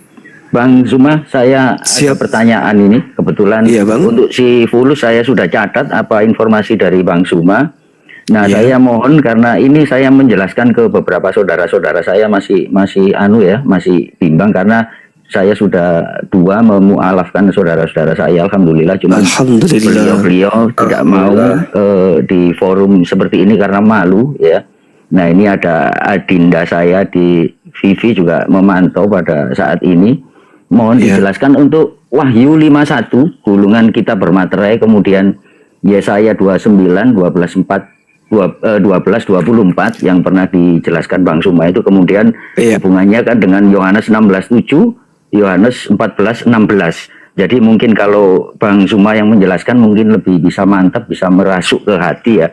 Bang Zuma, saya ada pertanyaan ini. Kebetulan untuk si Fulus saya sudah catat apa informasi dari Bang Zuma. Nah, saya mohon karena ini saya menjelaskan ke beberapa saudara-saudara saya masih masih bimbang karena saya sudah dua memualafkan saudara-saudara saya. Alhamdulillah, cuma beliau tidak mau di forum seperti ini karena malu ya. Nah, ini ada adinda saya di Vivi juga memantau pada saat ini. Mohon dijelaskan untuk Wahyu 51, gulungan kita bermaterai, kemudian Yesaya 29, 12:24 yang pernah dijelaskan Bang Suma itu, kemudian hubungannya kan dengan Yohanes 16:7, Yohanes 14:16. Jadi mungkin kalau Bang Suma yang menjelaskan mungkin lebih bisa mantap, bisa merasuk ke hati ya.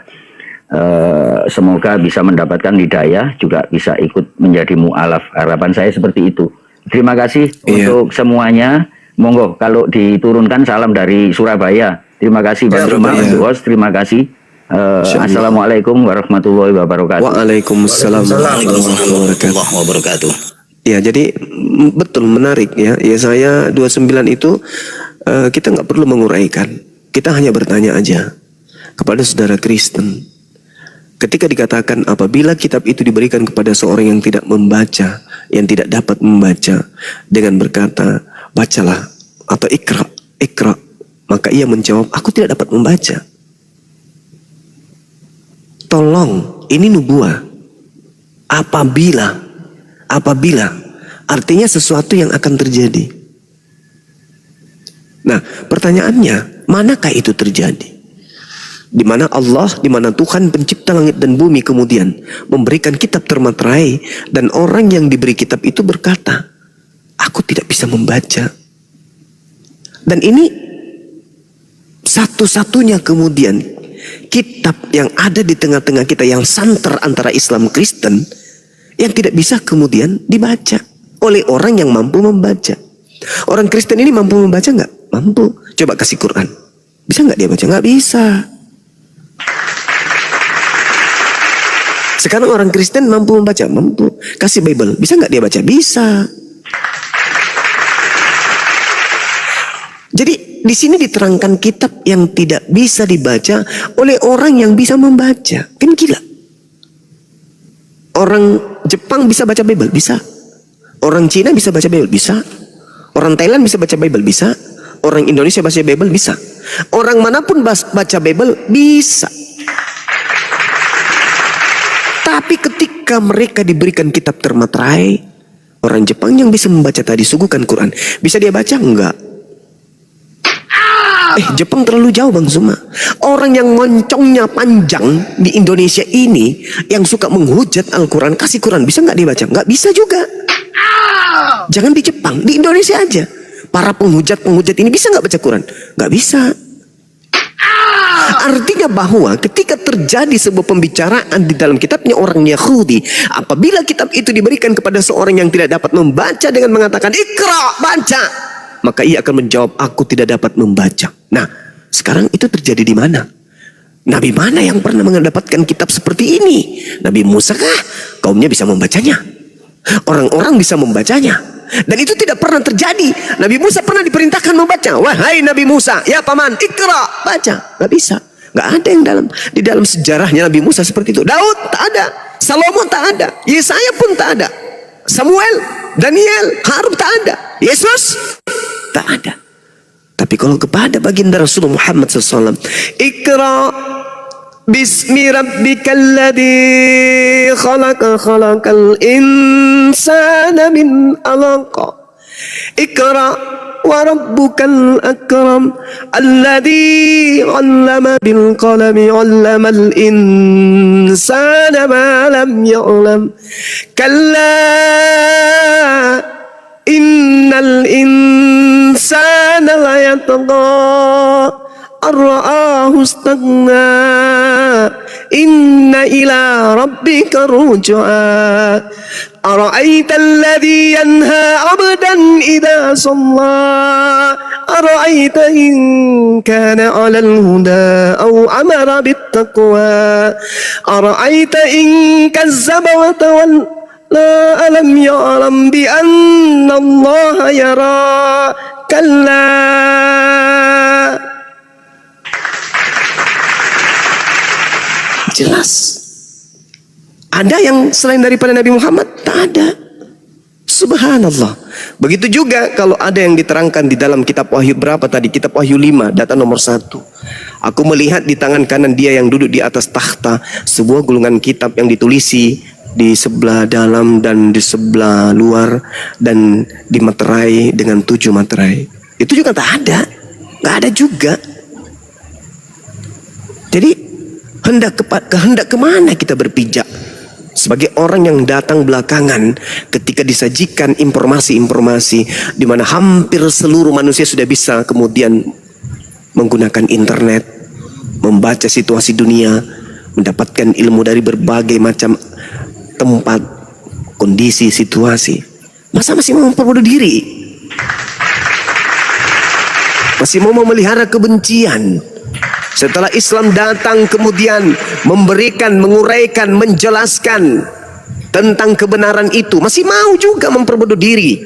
Semoga bisa mendapatkan hidayah, juga bisa ikut menjadi mu'alaf. Harapan saya seperti itu. Terima kasih untuk semuanya. Monggo kalau diturunkan salam dari Surabaya. Terima kasih Bang Suma, terima kasih. Assalamualaikum warahmatullahi wabarakatuh. Waalaikumsalam warahmatullahi wabarakatuh. Ya, jadi betul menarik ya. Yesaya 29 itu kita nggak perlu menguraikan. Kita hanya bertanya aja kepada saudara Kristen. Ketika dikatakan apabila kitab itu diberikan kepada seorang yang tidak membaca, yang tidak dapat membaca, dengan berkata, bacalah atau ikra, maka ia menjawab, aku tidak dapat membaca. Tolong, ini nubuah. Apabila artinya sesuatu yang akan terjadi. Nah, pertanyaannya, manakah itu terjadi? Di mana Allah, di mana Tuhan pencipta langit dan bumi kemudian memberikan kitab termaterai, dan orang yang diberi kitab itu berkata, aku tidak bisa membaca. Dan ini satu-satunya kemudian kitab yang ada di tengah-tengah kita yang santer antara Islam Kristen yang tidak bisa kemudian dibaca oleh orang yang mampu membaca. Orang Kristen ini mampu membaca nggak? Mampu. Coba kasih Quran. Bisa nggak dia baca? Nggak bisa. Sekarang orang Kristen mampu membaca? Mampu. Kasih Bible. Bisa nggak dia baca? Bisa. Jadi di sini diterangkan kitab yang tidak bisa dibaca oleh orang yang bisa membaca. Kan gila. Orang Jepang bisa baca Bible? Bisa. Orang Cina bisa baca Bible? Bisa. Orang Thailand bisa baca Bible? Bisa. Orang Indonesia baca Bible? Bisa. Orang manapun baca Bible? Bisa. Tapi ketika mereka diberikan kitab termaterai, orang Jepang yang bisa membaca tadi suguhkan Quran, bisa dia baca? Enggak. Jepang terlalu jauh Bang Zuma. Orang yang moncongnya panjang di Indonesia ini, yang suka menghujat Al-Quran, kasih Quran, bisa nggak dia baca? Nggak bisa juga. Jangan di Jepang, di Indonesia aja. Para penghujat ini bisa nggak baca Quran? Nggak bisa. Artinya bahwa ketika terjadi sebuah pembicaraan di dalam kitabnya orang Yahudi, apabila kitab itu diberikan kepada seorang yang tidak dapat membaca dengan mengatakan Iqra, baca, maka ia akan menjawab, aku tidak dapat membaca. Nah, sekarang itu terjadi di mana? Nabi mana yang pernah mendapatkan kitab seperti ini? Nabi Musa kah? Kaumnya bisa membacanya. Orang-orang bisa membacanya. Dan itu tidak pernah terjadi. Nabi Musa pernah diperintahkan membaca. Wahai Nabi Musa, ya paman, Iqra, baca. Gak bisa. Gak ada yang di dalam sejarahnya Nabi Musa seperti itu. Daud tak ada. Salomo tak ada. Yesaya pun tak ada. Samuel, Daniel, Harun tak ada. Yesus tak ada. Tapi kalau kepada baginda Rasulullah Muhammad SAW, Iqra bismi rabbikal ladzi khalaqal insana min 'alaq. Iqra wa rabbukal akram alladzi 'allama bil qalami 'allamal insana ma lam ya'lam. Kalla innal insana la yatgha ar-ra'ahu istaghna inna ila rabbika ruj'a ara'aita alladhi yanha 'abdan idha shalla ara'aita in kana 'ala al-huda aw amara bit-taqwa ara'aita in kazzaba wa tawalla alam ya'lam bi anna Allah yara kalla. Jelas. Ada yang selain daripada Nabi Muhammad? Tak ada. Subhanallah. Begitu juga kalau ada yang diterangkan di dalam kitab Wahyu berapa tadi? Kitab Wahyu 5, data nomor 1. Aku melihat di tangan kanan dia yang duduk di atas takhta sebuah gulungan kitab yang ditulisi di sebelah dalam dan di sebelah luar, dan dimeterai dengan 7 materai. Itu juga nggak ada juga. Jadi kehendak kemana kita berpijak? Sebagai orang yang datang belakangan, ketika disajikan informasi-informasi di mana hampir seluruh manusia sudah bisa kemudian menggunakan internet, membaca situasi dunia, mendapatkan ilmu dari berbagai macam tempat, kondisi, situasi, masa masih mau memperbodoh diri? Masih mau memelihara kebencian? Setelah Islam datang kemudian memberikan, menguraikan, menjelaskan tentang kebenaran itu, masih mau juga memperbodoh diri.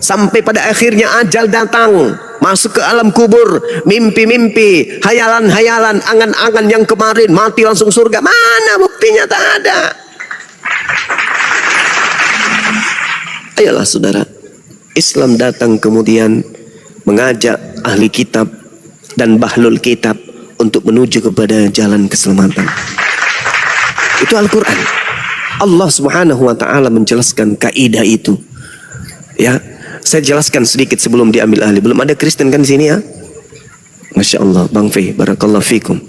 Sampai pada akhirnya ajal datang, masuk ke alam kubur, mimpi-mimpi, hayalan-hayalan, angan-angan yang kemarin, mati langsung surga. Mana buktinya? Tak ada. Ayolah saudara, Islam datang kemudian mengajak ahli kitab dan bahlul kitab untuk menuju kepada jalan keselamatan. Itu Al-Quran. Allah Subhanahu wa ta'ala menjelaskan kaidah itu. Ya, saya jelaskan sedikit sebelum diambil alih. Belum ada Kristen kan di sini ya? Masya Allah, Bang Fei, barakallahu fikum.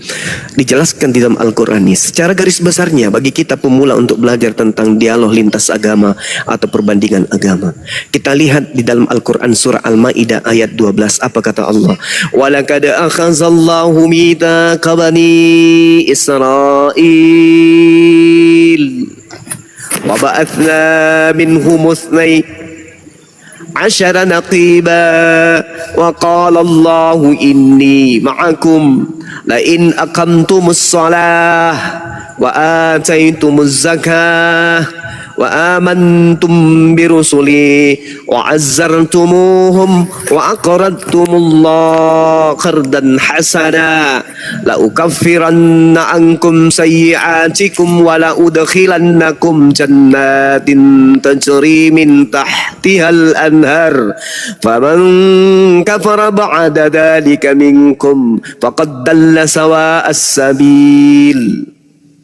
Dijelaskan di dalam Al-Quran ini secara garis besarnya bagi kita pemula untuk belajar tentang dialog lintas agama atau perbandingan agama. Kita lihat di dalam Al-Quran surah Al-Maidah ayat 12, apa kata Allah? Walaqad akhazallahu mitsaqa bani Israil wa ba'athna minhum عشر نقيبا وقال الله إني معكم لئن أقمتم الصلاة وآتيتم الزكاة وآمنتم برسلي وعزرتموهم وأقرضتم الله قرضا حسنا لأكفرن عنكم سيئاتكم ولأدخلنكم جنات تجري من تحتها الأنهار فمن كفر بعد ذلك منكم فقد ضل سواء السبيل.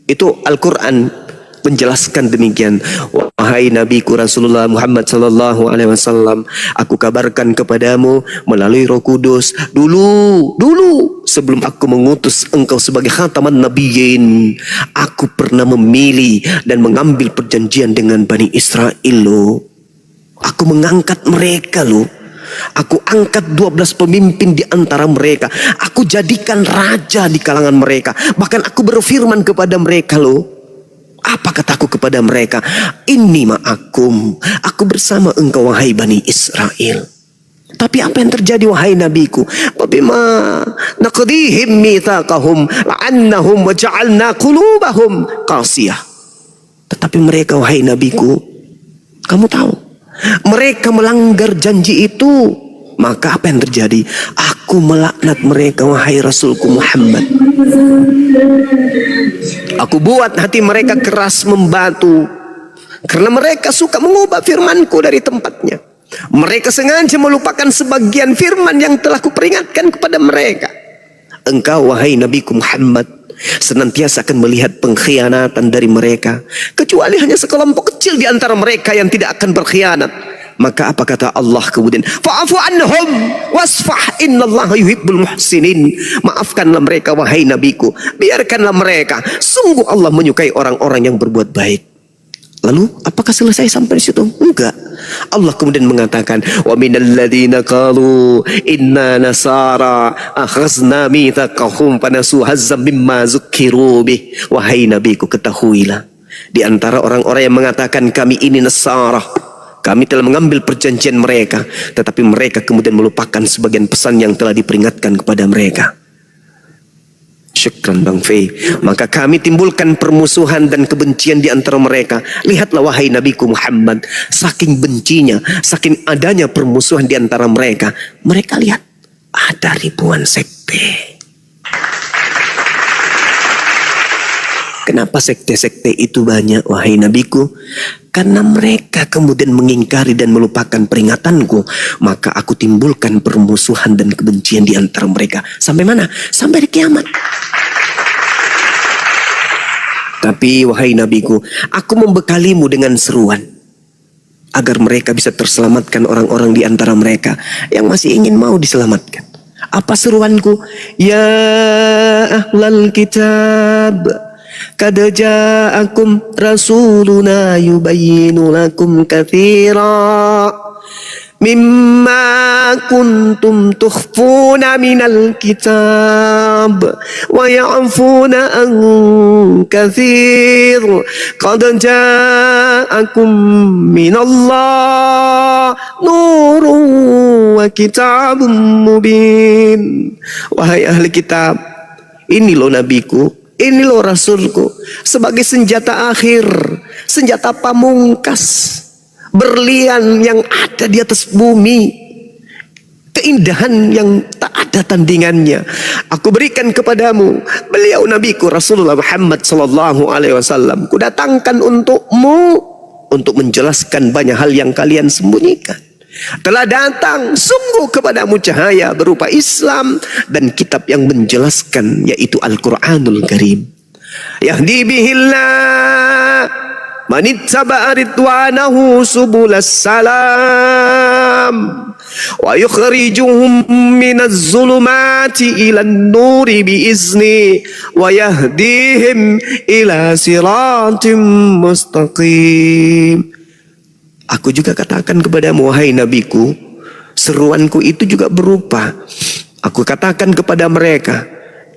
Itu Al-Quran menjelaskan demikian. Wahai Nabiku Rasulullah Muhammad sallallahu alaihi wasallam, aku kabarkan kepadamu melalui Roh Kudus, dulu sebelum aku mengutus engkau sebagai khataman nabiyyin, aku pernah memilih dan mengambil perjanjian dengan Bani Israel loh. Aku mengangkat mereka loh. Aku angkat 12 pemimpin di antara mereka. Aku jadikan raja di kalangan mereka. Bahkan aku berfirman kepada mereka loh. Apa kataku kepada mereka? Inni ma'akum, aku bersama engkau wahai Bani Israel. Tapi apa yang terjadi wahai nabiku? Bima naqdihim mitsaqahum la'annahum wa ja'alna qulubahum qasiyah. Tetapi mereka wahai nabiku, kamu tahu, mereka melanggar janji itu. Maka apa yang terjadi? Aku melaknat mereka wahai Rasulku Muhammad. Aku buat hati mereka keras membatu karena mereka suka mengubah firmanku dari tempatnya. Mereka sengaja melupakan sebagian firman yang telah kuperingatkan kepada mereka. Engkau wahai Nabiku Muhammad senantiasa akan melihat pengkhianatan dari mereka, kecuali hanya sekelompok kecil di antara mereka yang tidak akan berkhianat. Maka apa kata Allah kemudian? Fa'afu anhum wasfah innallaha yuhibbul muhsinin. Maafkanlah mereka wahai nabiku, biarkanlah mereka, sungguh Allah menyukai orang-orang yang berbuat baik. Lalu apakah selesai sampai di situ? Enggak. Allah kemudian mengatakan, wa minal ladzina qalu inna nasara akhazna mitsaqahum fanasu hazzam mimma zukkiru bih. Wahai nabiku, ketahuilah, di antara orang-orang yang mengatakan kami ini Nasara, kami telah mengambil perjanjian mereka, tetapi mereka kemudian melupakan sebagian pesan yang telah diperingatkan kepada mereka. Syukran Bang Fei. Maka kami timbulkan permusuhan dan kebencian di antara mereka. Lihatlah wahai Nabiku Muhammad, saking bencinya, saking adanya permusuhan di antara mereka, mereka lihat ada ribuan sekte. Kenapa sekte-sekte itu banyak wahai nabiku? Karena mereka kemudian mengingkari dan melupakan peringatanku. Maka aku timbulkan permusuhan dan kebencian di antara mereka. Sampai mana? Sampai di kiamat. Tapi wahai nabiku, aku membekalimu dengan seruan agar mereka bisa terselamatkan orang-orang di antara mereka yang masih ingin mau diselamatkan. Apa seruanku? Ya ahlal kitab, qad ja'akum rasuluna yubayyinu lakum katsira mimma kuntum tukhfuna minal kitab wa ya'funa an katsir qad ja'akum minallah nurun wa kitabun mubin. Wahai ahli kitab, ini loh nabiku, ini loh rasulku, sebagai senjata akhir, senjata pamungkas, berlian yang ada di atas bumi, keindahan yang tak ada tandingannya. Aku berikan kepadamu, beliau nabiku Rasulullah Muhammad sallallahu alaihi wasallam. Kudatangkan untukmu untuk menjelaskan banyak hal yang kalian sembunyikan. Telah datang sungguh kepadamu cahaya berupa Islam dan kitab yang menjelaskan, yaitu Al-Quranul Karim. Yahdi bihillah man ittaba'a ridwanahu subulas salam wa yukhrijuhum minaz zulumati ilan nuri biizni wa yahdihim ila siratim mustaqim. Aku juga katakan kepadamu, wahai nabiku, seruanku itu juga berupa, aku katakan kepada mereka,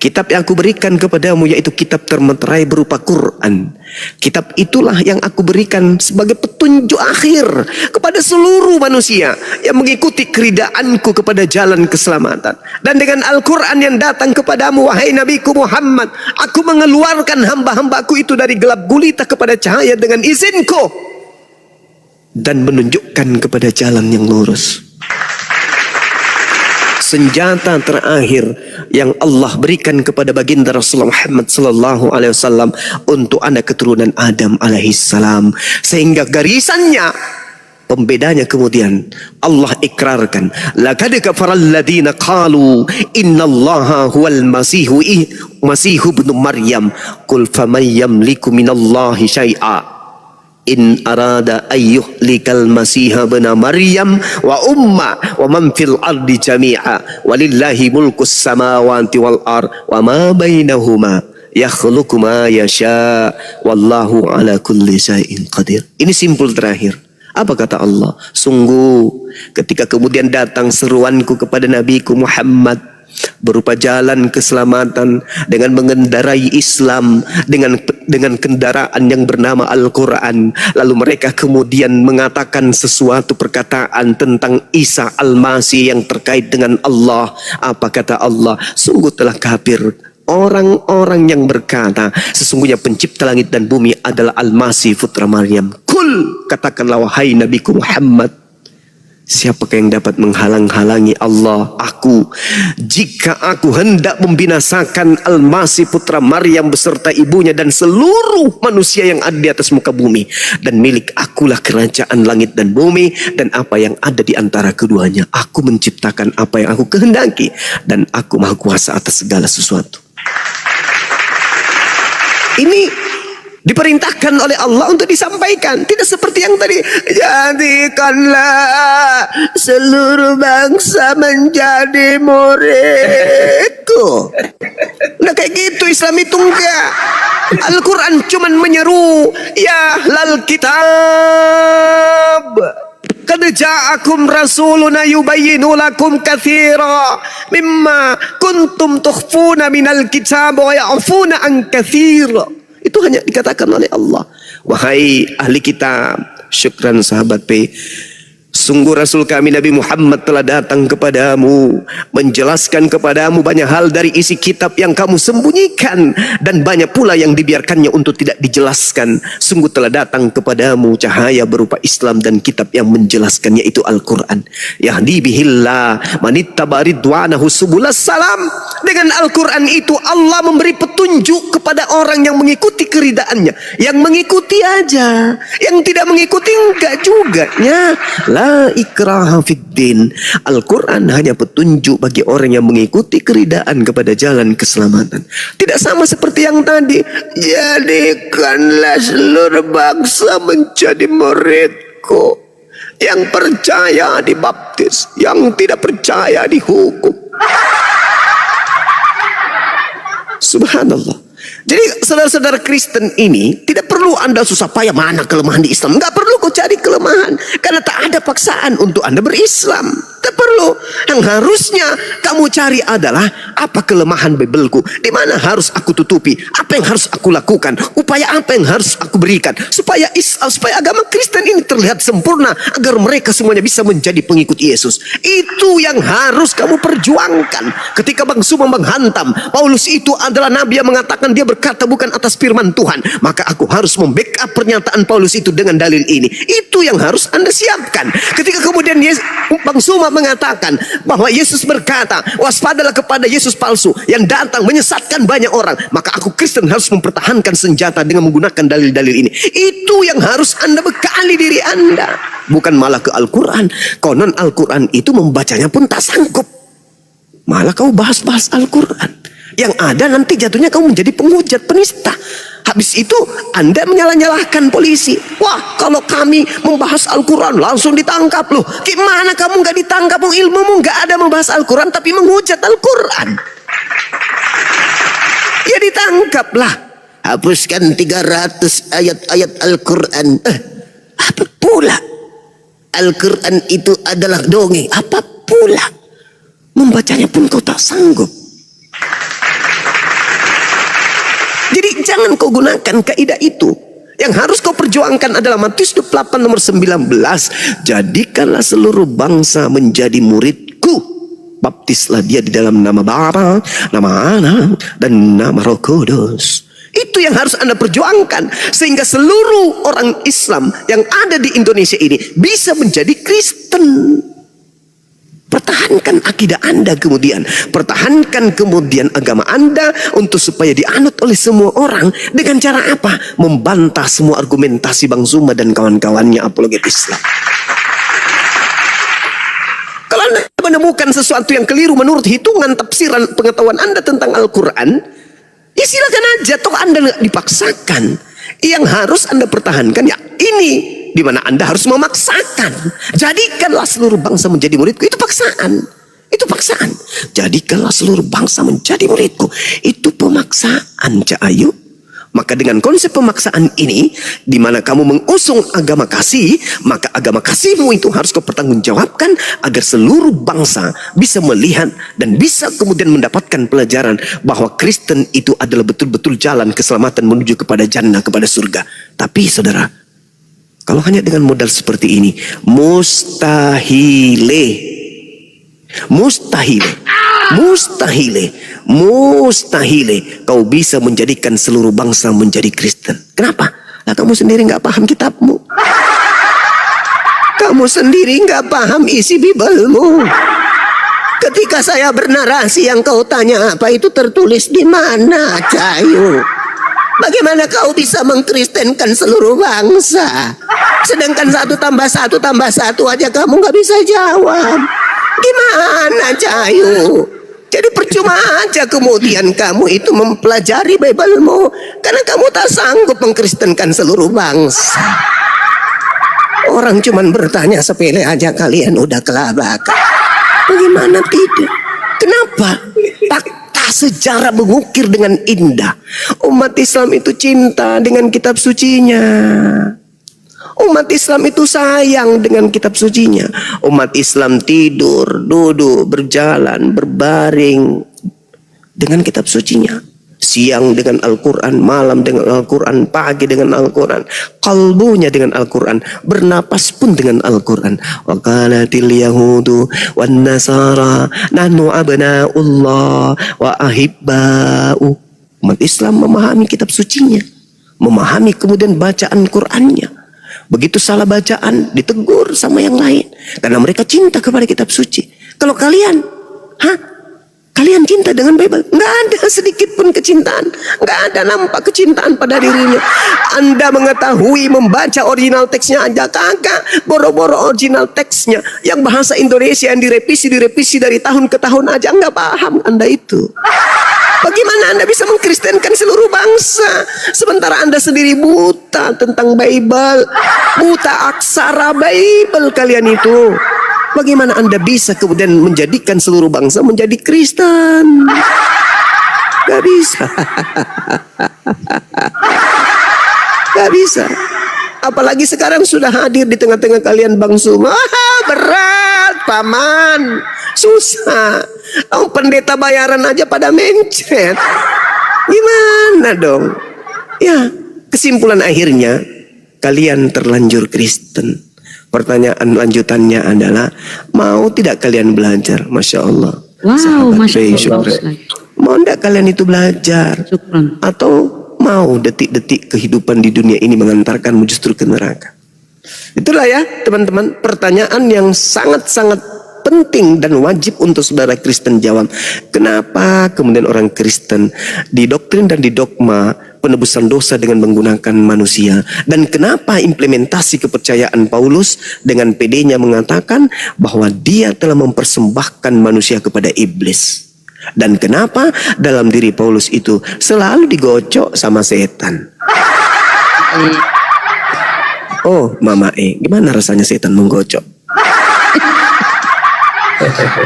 kitab yang aku berikan kepadamu yaitu kitab termeterai berupa Quran. Kitab itulah yang aku berikan sebagai petunjuk akhir kepada seluruh manusia yang mengikuti keridaanku kepada jalan keselamatan. Dan dengan Al-Quran yang datang kepadamu, wahai nabiku Muhammad, aku mengeluarkan hamba-hambaku itu dari gelap gulita kepada cahaya dengan izinku dan menunjukkan kepada jalan yang lurus. Senjata terakhir yang Allah berikan kepada baginda Rasulullah Muhammad sallallahu alaihi wasallam untuk anak keturunan Adam alaihi salam, sehingga garisannya, pembedanya kemudian Allah ikrarkan, laqad kafaral ladzina qalu innallaha huwal masihu ibnu maryam qul faman yamliku minallahi syai'a in arada ayyuhlikal masiha bena maryam wa umma wa man fil ardi jami'a walillahi mulkus samawati wal ar wa ma bainahuma yakhluqu ma yasha wallahu ala kulli syai'in qadir. Ini simpul terakhir. Apa kata Allah? Sungguh ketika kemudian datang seruanku kepada nabiku Muhammad berupa jalan keselamatan dengan mengendarai Islam dengan kendaraan yang bernama Al-Quran, lalu mereka kemudian mengatakan sesuatu perkataan tentang Isa Al-Masih yang terkait dengan Allah. Apa kata Allah? Sungguh telah kafir orang-orang yang berkata sesungguhnya pencipta langit dan bumi adalah Al-Masih putra Maryam. Kul, katakanlah wahai nabiku Muhammad, siapakah yang dapat menghalang-halangi Allah? Aku, jika aku hendak membinasakan Al-Masih putra Maryam beserta ibunya dan seluruh manusia yang ada di atas muka bumi, dan milik akulah kerajaan langit dan bumi dan apa yang ada di antara keduanya. Aku menciptakan apa yang aku kehendaki dan aku maha kuasa atas segala sesuatu. Ini diperintahkan oleh Allah untuk disampaikan, tidak seperti yang tadi, jadikanlah seluruh bangsa menjadi muridku. Nah kayak gitu Islam itu enggak. Al-Quran cuman menyeru, ya ahlal kitab qad ja'akum rasuluna yubayyinu lakum katsira mimma kuntum tukhfuna minal kitab wa ya'funa an katsira. Itu hanya dikatakan oleh Allah. Wahai ahli kitab, syukran sahabat P, sungguh Rasul kami Nabi Muhammad telah datang kepadamu, menjelaskan kepadamu banyak hal dari isi kitab yang kamu sembunyikan, dan banyak pula yang dibiarkannya untuk tidak dijelaskan. Sungguh telah datang kepadamu cahaya berupa Islam dan kitab yang menjelaskan, yaitu Al-Quran. Yahdi bihillah manittaba ridwanahu subulas salam. Dengan Al-Quran itu Allah memberi petunjuk kepada orang yang mengikuti keridaannya. Yang mengikuti aja, yang tidak mengikuti enggak juga. La ikraha fiddin. Al-Quran hanya petunjuk bagi orang yang mengikuti keridaan kepada jalan keselamatan. Tidak sama seperti yang tadi. Jadikanlah seluruh bangsa menjadi muridku. Yang percaya dibaptis, yang tidak percaya dihukum. Subhanallah. Jadi saudara-saudara Kristen ini tidak perlu Anda susah payah mana kelemahan di Islam. Nggak perlu kau cari kelemahan, karena tak ada paksaan untuk Anda berislam. Tak perlu. Yang harusnya kamu cari adalah apa kelemahan Bibelku, di mana harus aku tutupi, apa yang harus aku lakukan, upaya apa yang harus aku berikan supaya agama Kristen ini terlihat sempurna, agar mereka semuanya bisa menjadi pengikut Yesus. Itu yang harus kamu perjuangkan. Ketika Bang Suma menghantam Paulus itu adalah nabi yang mengatakan dia berkata bukan atas firman Tuhan, maka aku harus membackup pernyataan Paulus itu dengan dalil ini. Itu yang harus Anda siapkan. Ketika kemudian Bang Suma mengatakan bahwa Yesus berkata, waspadalah kepada Yesus palsu yang datang menyesatkan banyak orang, maka aku Kristen harus mempertahankan senjata dengan menggunakan dalil-dalil ini. Itu yang harus Anda bekali diri Anda, bukan malah ke Al-Quran. Konon Al-Quran itu membacanya pun tak sanggup, malah kau bahas-bahas Al-Quran. Yang ada nanti jatuhnya kamu menjadi penghujat, penista. Habis itu Anda menyalah-nyalahkan polisi. Wah, kalau kami membahas Al-Quran langsung ditangkap loh. Gimana kamu nggak ditangkap? Ilmumu nggak ada membahas Al-Quran tapi menghujat Al-Quran. Ya ditangkaplah. Hapuskan 300 ayat-ayat Al-Quran. Apa pula? Al-Quran itu adalah dongeng. Apa pula? Membacanya pun kau tak sanggup. Jadi jangan kau gunakan kaidah itu. Yang harus kau perjuangkan adalah Matius 28 nomor 19. Jadikanlah seluruh bangsa menjadi muridku. Baptislah dia di dalam nama Bapa, nama Anak, dan nama Roh Kudus. Itu yang harus Anda perjuangkan, sehingga seluruh orang Islam yang ada di Indonesia ini bisa menjadi Kristen. Pertahankan akidah Anda kemudian. Pertahankan kemudian agama Anda untuk supaya dianut oleh semua orang. Dengan cara apa? Membantah semua argumentasi Bang Zuma dan kawan-kawannya apologet Islam. Kalau Anda menemukan sesuatu yang keliru menurut hitungan tafsiran pengetahuan Anda tentang Al-Quran, ya silakan aja, toh Anda dipaksakan. Yang harus Anda pertahankan ya ini, di mana Anda harus memaksakan. Jadikanlah seluruh bangsa menjadi muridku. Itu paksaan. Itu paksaan. Jadikanlah seluruh bangsa menjadi muridku. Itu pemaksaan, Cak Ayu. Maka dengan konsep pemaksaan ini, di mana kamu mengusung agama kasih, maka agama kasihmu itu harus kau pertanggungjawabkan agar seluruh bangsa bisa melihat dan bisa kemudian mendapatkan pelajaran bahwa Kristen itu adalah betul-betul jalan keselamatan menuju kepada jannah, kepada surga. Tapi saudara, kalau hanya dengan modal seperti ini, mustahile kau bisa menjadikan seluruh bangsa menjadi Kristen. Kenapa? Lah kamu sendiri nggak paham kitabmu. Kamu sendiri nggak paham isi Bibelmu. Ketika saya bernarasi yang kau tanya apa itu tertulis di mana, Cayu? Bagaimana kau bisa mengkristenkan seluruh bangsa? Sedangkan 1 tambah 1 tambah 1 aja kamu nggak bisa jawab. Gimana, Cayu? Jadi percuma aja kemudian kamu itu mempelajari Bibelmu, karena kamu tak sanggup mengkristenkan seluruh bangsa. Orang cuman bertanya sepele aja kalian udah kelabakan. Bagaimana tidak? Kenapa? Fakta sejarah mengukir dengan indah. Umat Islam itu cinta dengan kitab sucinya. Umat Islam itu sayang dengan kitab sucinya. Umat Islam tidur, duduk, berjalan, berbaring dengan kitab sucinya. Siang dengan Al-Quran, malam dengan Al-Quran, pagi dengan Al-Quran, kalbunya dengan Al-Quran, bernapas pun dengan Al-Quran. Wa qalatil yahudu wan nasara nahnu abna'ullah wa ahibba'u. Umat Islam memahami kitab sucinya, memahami kemudian bacaan Qurannya. Begitu salah bacaan ditegur sama yang lain, karena mereka cinta kepada kitab suci. Kalau kalian Kalian cinta dengan Bible? Nggak ada sedikit pun kecintaan. Nggak ada nampak kecintaan pada dirinya. Anda mengetahui membaca original teksnya aja kagak. Boro-boro original teksnya yang bahasa Indonesia yang direvisi dari tahun ke tahun aja nggak paham Anda itu. Bagaimana Anda bisa mengkristenkan seluruh bangsa sementara Anda sendiri buta tentang Bible, buta aksara Bible kalian itu? Bagaimana Anda bisa kemudian menjadikan seluruh bangsa menjadi Kristen? Gak bisa. Gak bisa. Apalagi sekarang sudah hadir di tengah-tengah kalian Bang Suma. Berat, paman. Susah. Pendeta bayaran aja pada mencret. Gimana dong? Ya, kesimpulan akhirnya kalian terlanjur Kristen. Pertanyaan lanjutannya adalah, mau tidak kalian belajar? Masya Allah. Wow, Masya Allah. Syukran. Mau tidak kalian itu belajar? Syukran. Atau mau detik-detik kehidupan di dunia ini mengantarkanmu justru ke neraka? Itulah ya teman-teman, pertanyaan yang sangat-sangat penting dan wajib untuk saudara Kristen jawab. Kenapa kemudian orang Kristen didoktrin dan didogma penebusan dosa dengan menggunakan manusia, dan kenapa implementasi kepercayaan Paulus dengan PD-nya mengatakan bahwa dia telah mempersembahkan manusia kepada iblis, dan kenapa dalam diri Paulus itu selalu digocok sama setan. Oh Mama gimana rasanya setan menggocok?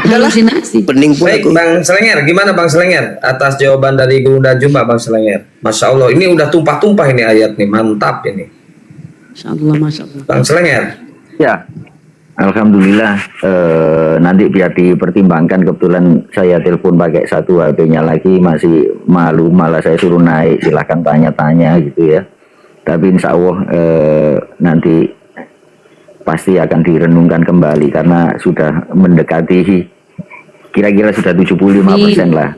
Halusinasi. Pening pun Baik, aku. Bang Selenger, gimana Bang Selenger atas jawaban dari Guru Danjuma, Bang Selenger? Masya Allah, ini udah tumpah-tumpah ini ayat nih, mantap ini. Masya Allah, Masya Allah. Bang Selenger. Ya, alhamdulillah. Nanti biar dipertimbangkan. Kebetulan saya telepon pakai satu HP-nya lagi, masih malu, malah saya suruh naik. Silahkan tanya-tanya gitu ya. Tapi insya Allah nanti pasti akan direnungkan kembali karena sudah mendekati kira-kira sudah 75% lah.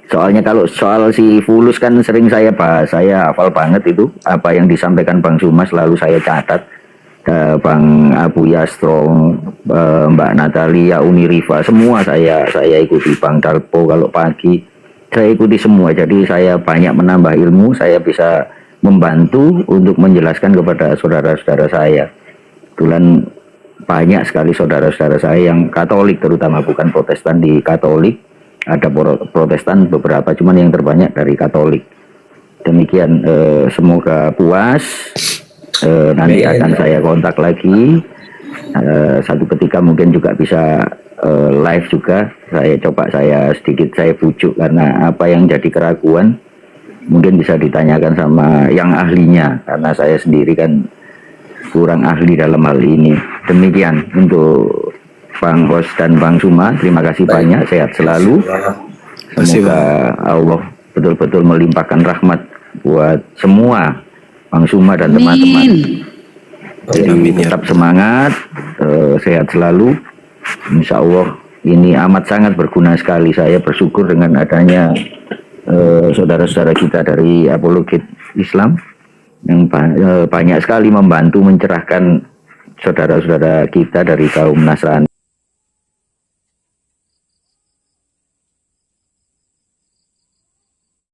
Soalnya kalau soal si Fulus kan sering saya bahas, saya hafal banget itu apa yang disampaikan Bang Suma, selalu saya catat. Bang Abu Yastro, Mbak Natalia, Uni Riva, semua saya ikuti. Bang Dalpo kalau pagi saya ikuti semua. Jadi saya banyak menambah ilmu, saya bisa membantu untuk menjelaskan kepada saudara-saudara saya. Kebetulan banyak sekali saudara-saudara saya yang Katolik, terutama bukan Protestan. Di Katolik ada Protestan beberapa, cuman yang terbanyak dari Katolik. Demikian, semoga puas. Nanti akan saya kontak lagi. Satu ketika mungkin juga bisa live juga. Saya sedikit saya bujuk karena apa yang jadi keraguan mungkin bisa ditanyakan sama yang ahlinya, karena saya sendiri kan kurang ahli dalam hal ini. Demikian untuk Bang Hos dan Bang Suma, terima kasih banyak, sehat selalu. Semoga Allah betul-betul melimpahkan rahmat buat semua Bang Suma dan teman-teman. Jadi tetap semangat, sehat selalu. Insya Allah ini amat sangat berguna sekali. Saya bersyukur dengan adanya saudara-saudara kita dari Apologet Islam yang banyak sekali membantu mencerahkan saudara-saudara kita dari kaum Nasrani.